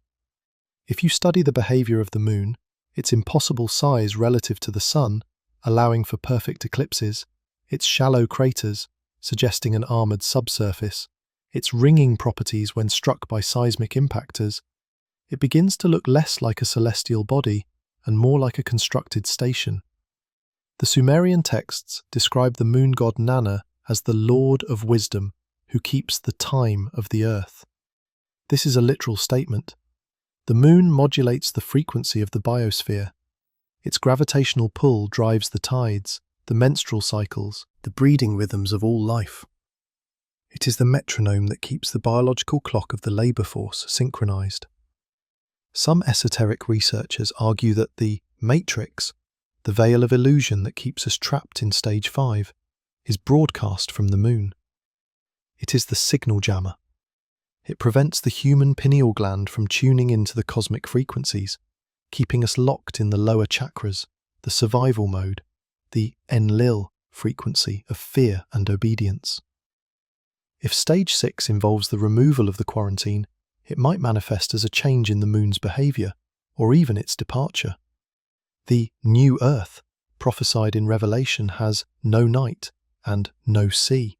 If you study the behavior of the moon, its impossible size relative to the sun, allowing for perfect eclipses, its shallow craters, suggesting an armoured subsurface, its ringing properties when struck by seismic impactors, it begins to look less like a celestial body and more like a constructed station. The Sumerian texts describe the moon god Nana as the Lord of Wisdom, who keeps the time of the earth. This is a literal statement. The moon modulates the frequency of the biosphere. Its gravitational pull drives the tides, the menstrual cycles, the breeding rhythms of all life. It is the metronome that keeps the biological clock of the labour force synchronized. Some esoteric researchers argue that the matrix, the veil of illusion that keeps us trapped in stage 5, is broadcast from the moon. It is the signal jammer. It prevents the human pineal gland from tuning into the cosmic frequencies, keeping us locked in the lower chakras, the survival mode, the Enlil frequency of fear and obedience. If stage 6 involves the removal of the quarantine, it might manifest as a change in the moon's behaviour, or even its departure. The new Earth, prophesied in Revelation, has no night and no sea.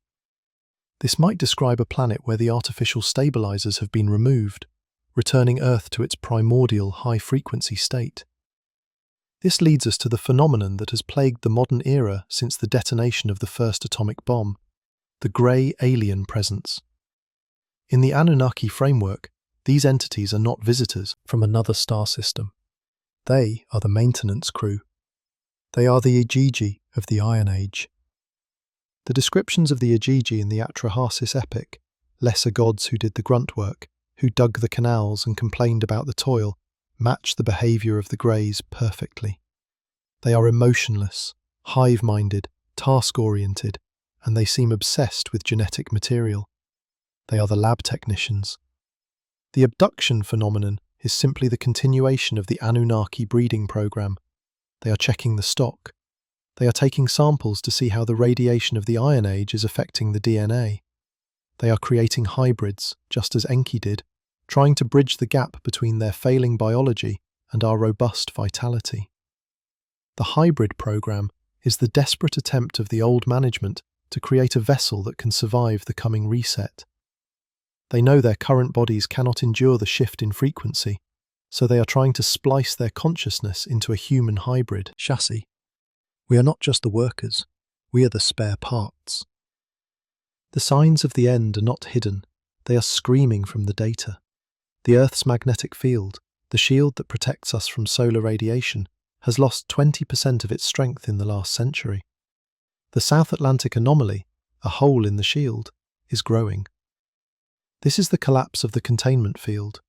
This might describe a planet where the artificial stabilizers have been removed, returning Earth to its primordial high-frequency state. This leads us to the phenomenon that has plagued the modern era since the detonation of the first atomic bomb, the grey alien presence. In the Anunnaki framework, these entities are not visitors from another star system. They are the maintenance crew. They are the Igigi of the Iron Age. The descriptions of the Igigi in the Atrahasis epic, lesser gods who did the grunt work, who dug the canals and complained about the toil, match the behaviour of the Greys perfectly. They are emotionless, hive-minded, task-oriented, and they seem obsessed with genetic material. They are the lab technicians. The abduction phenomenon is simply the continuation of the Anunnaki breeding program. They are checking the stock. They are taking samples to see how the radiation of the Iron Age is affecting the DNA. They are creating hybrids, just as Enki did, trying to bridge the gap between their failing biology and our robust vitality. The hybrid program is the desperate attempt of the old management to create a vessel that can survive the coming reset. They know their current bodies cannot endure the shift in frequency, so they are trying to splice their consciousness into a human hybrid chassis. We are not just the workers, we are the spare parts. The signs of the end are not hidden, they are screaming from the data. The Earth's magnetic field, the shield that protects us from solar radiation, has lost 20% of its strength in the last century. The South Atlantic anomaly, a hole in the shield, is growing. This is the collapse of the containment field.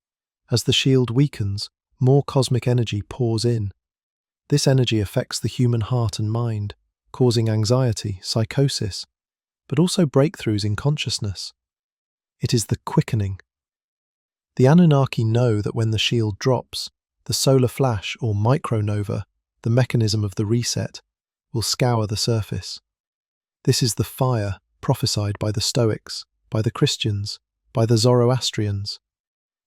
As the shield weakens, more cosmic energy pours in. This energy affects the human heart and mind, causing anxiety, psychosis, but also breakthroughs in consciousness. It is the quickening. The Anunnaki know that when the shield drops, the solar flash or micronova, the mechanism of the reset, will scour the surface. This is the fire prophesied by the Stoics, by the Christians, by the Zoroastrians.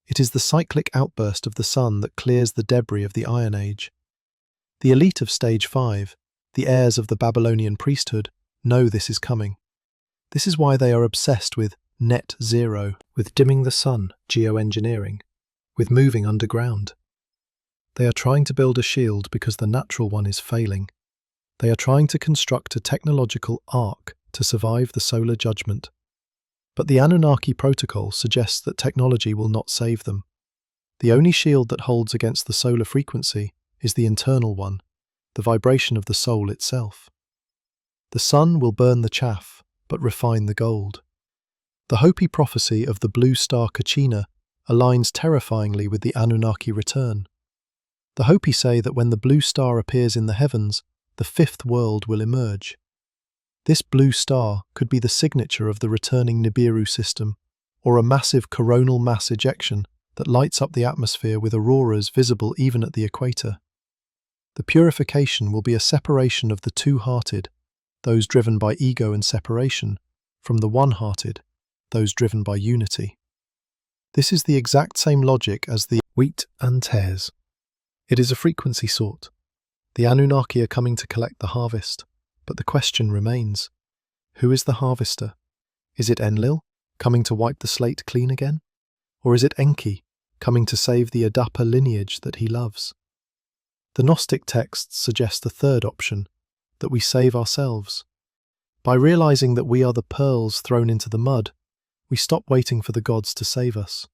It is the cyclic outburst of the sun that clears the debris of the Iron Age. The elite of Stage 5, the heirs of the Babylonian priesthood, know this is coming. This is why they are obsessed with net zero, with dimming the sun, geoengineering, with moving underground. They are trying to build a shield because the natural one is failing. They are trying to construct a technological ark to survive the solar judgment. But the Anunnaki protocol suggests that technology will not save them. The only shield that holds against the solar frequency is the internal one, the vibration of the soul itself. The sun will burn the chaff, but refine the gold. The Hopi prophecy of the blue star Kachina aligns terrifyingly with the Anunnaki return. The Hopi say that when the blue star appears in the heavens, the fifth world will emerge. This blue star could be the signature of the returning Nibiru system, or a massive coronal mass ejection that lights up the atmosphere with auroras visible even at the equator. The purification will be a separation of the two-hearted, those driven by ego and separation, from the one-hearted, those driven by unity. This is the exact same logic as the wheat and tares. It is a frequency sort. The Anunnaki are coming to collect the harvest, but the question remains, who is the harvester? Is it Enlil, coming to wipe the slate clean again? Or is it Enki, coming to save the Adapa lineage that he loves? The Gnostic texts suggest the third option, that we save ourselves. By realizing that we are the pearls thrown into the mud, we stop waiting for the gods to save us.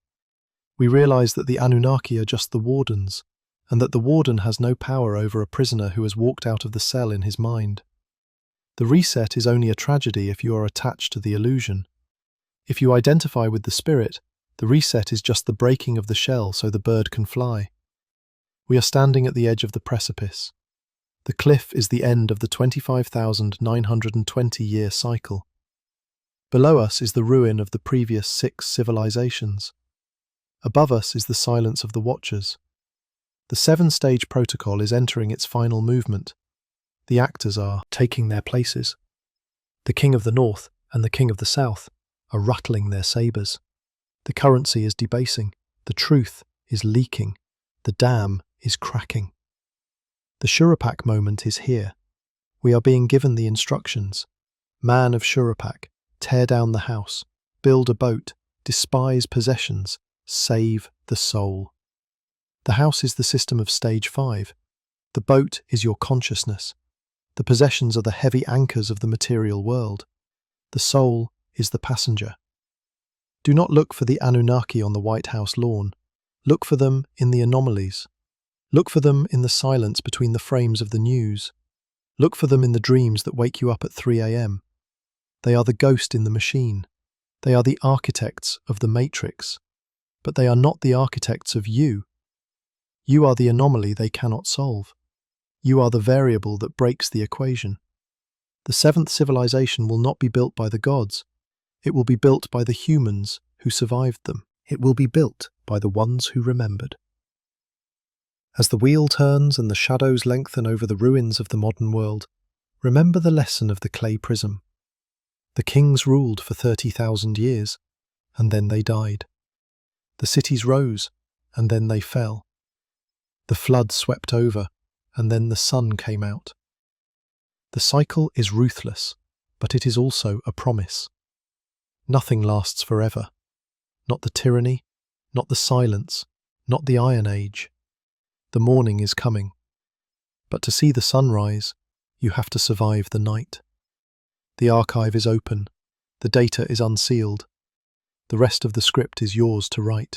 We realize that the Anunnaki are just the wardens, and that the warden has no power over a prisoner who has walked out of the cell in his mind. The reset is only a tragedy if you are attached to the illusion. If you identify with the spirit, the reset is just the breaking of the shell so the bird can fly. We are standing at the edge of the precipice. The cliff is the end of the 25,920-year cycle. Below us is the ruin of the previous 6 civilizations. Above us is the silence of the watchers. The 7-stage protocol is entering its final movement. The actors are taking their places. The king of the north and the king of the south are rattling their sabers. The currency is debasing. The truth is leaking. The dam is cracking. The Shurapak moment is here. We are being given the instructions. Man of Shurapak, tear down the house, build a boat, despise possessions, save the soul. The house is the system of stage 5. The boat is your consciousness. The possessions are the heavy anchors of the material world. The soul is the passenger. Do not look for the Anunnaki on the White House lawn. Look for them in the anomalies. Look for them in the silence between the frames of the news. Look for them in the dreams that wake you up at 3 a.m. They are the ghost in the machine. They are the architects of the matrix. But they are not the architects of you. You are the anomaly they cannot solve. You are the variable that breaks the equation. The 7th civilization will not be built by the gods. It will be built by the humans who survived them. It will be built by the ones who remembered. As the wheel turns and the shadows lengthen over the ruins of the modern world, Remember the lesson of the clay prism. The kings ruled for 30,000 years, and then they died. The cities rose, and then they fell. The flood swept over, and then the sun came out. The cycle is ruthless, but it is also a promise. Nothing lasts forever. Not the tyranny, not the silence, not the Iron Age. The morning is coming. But to see the sunrise, you have to survive the night. The archive is open. The data is unsealed. The rest of the script is yours to write.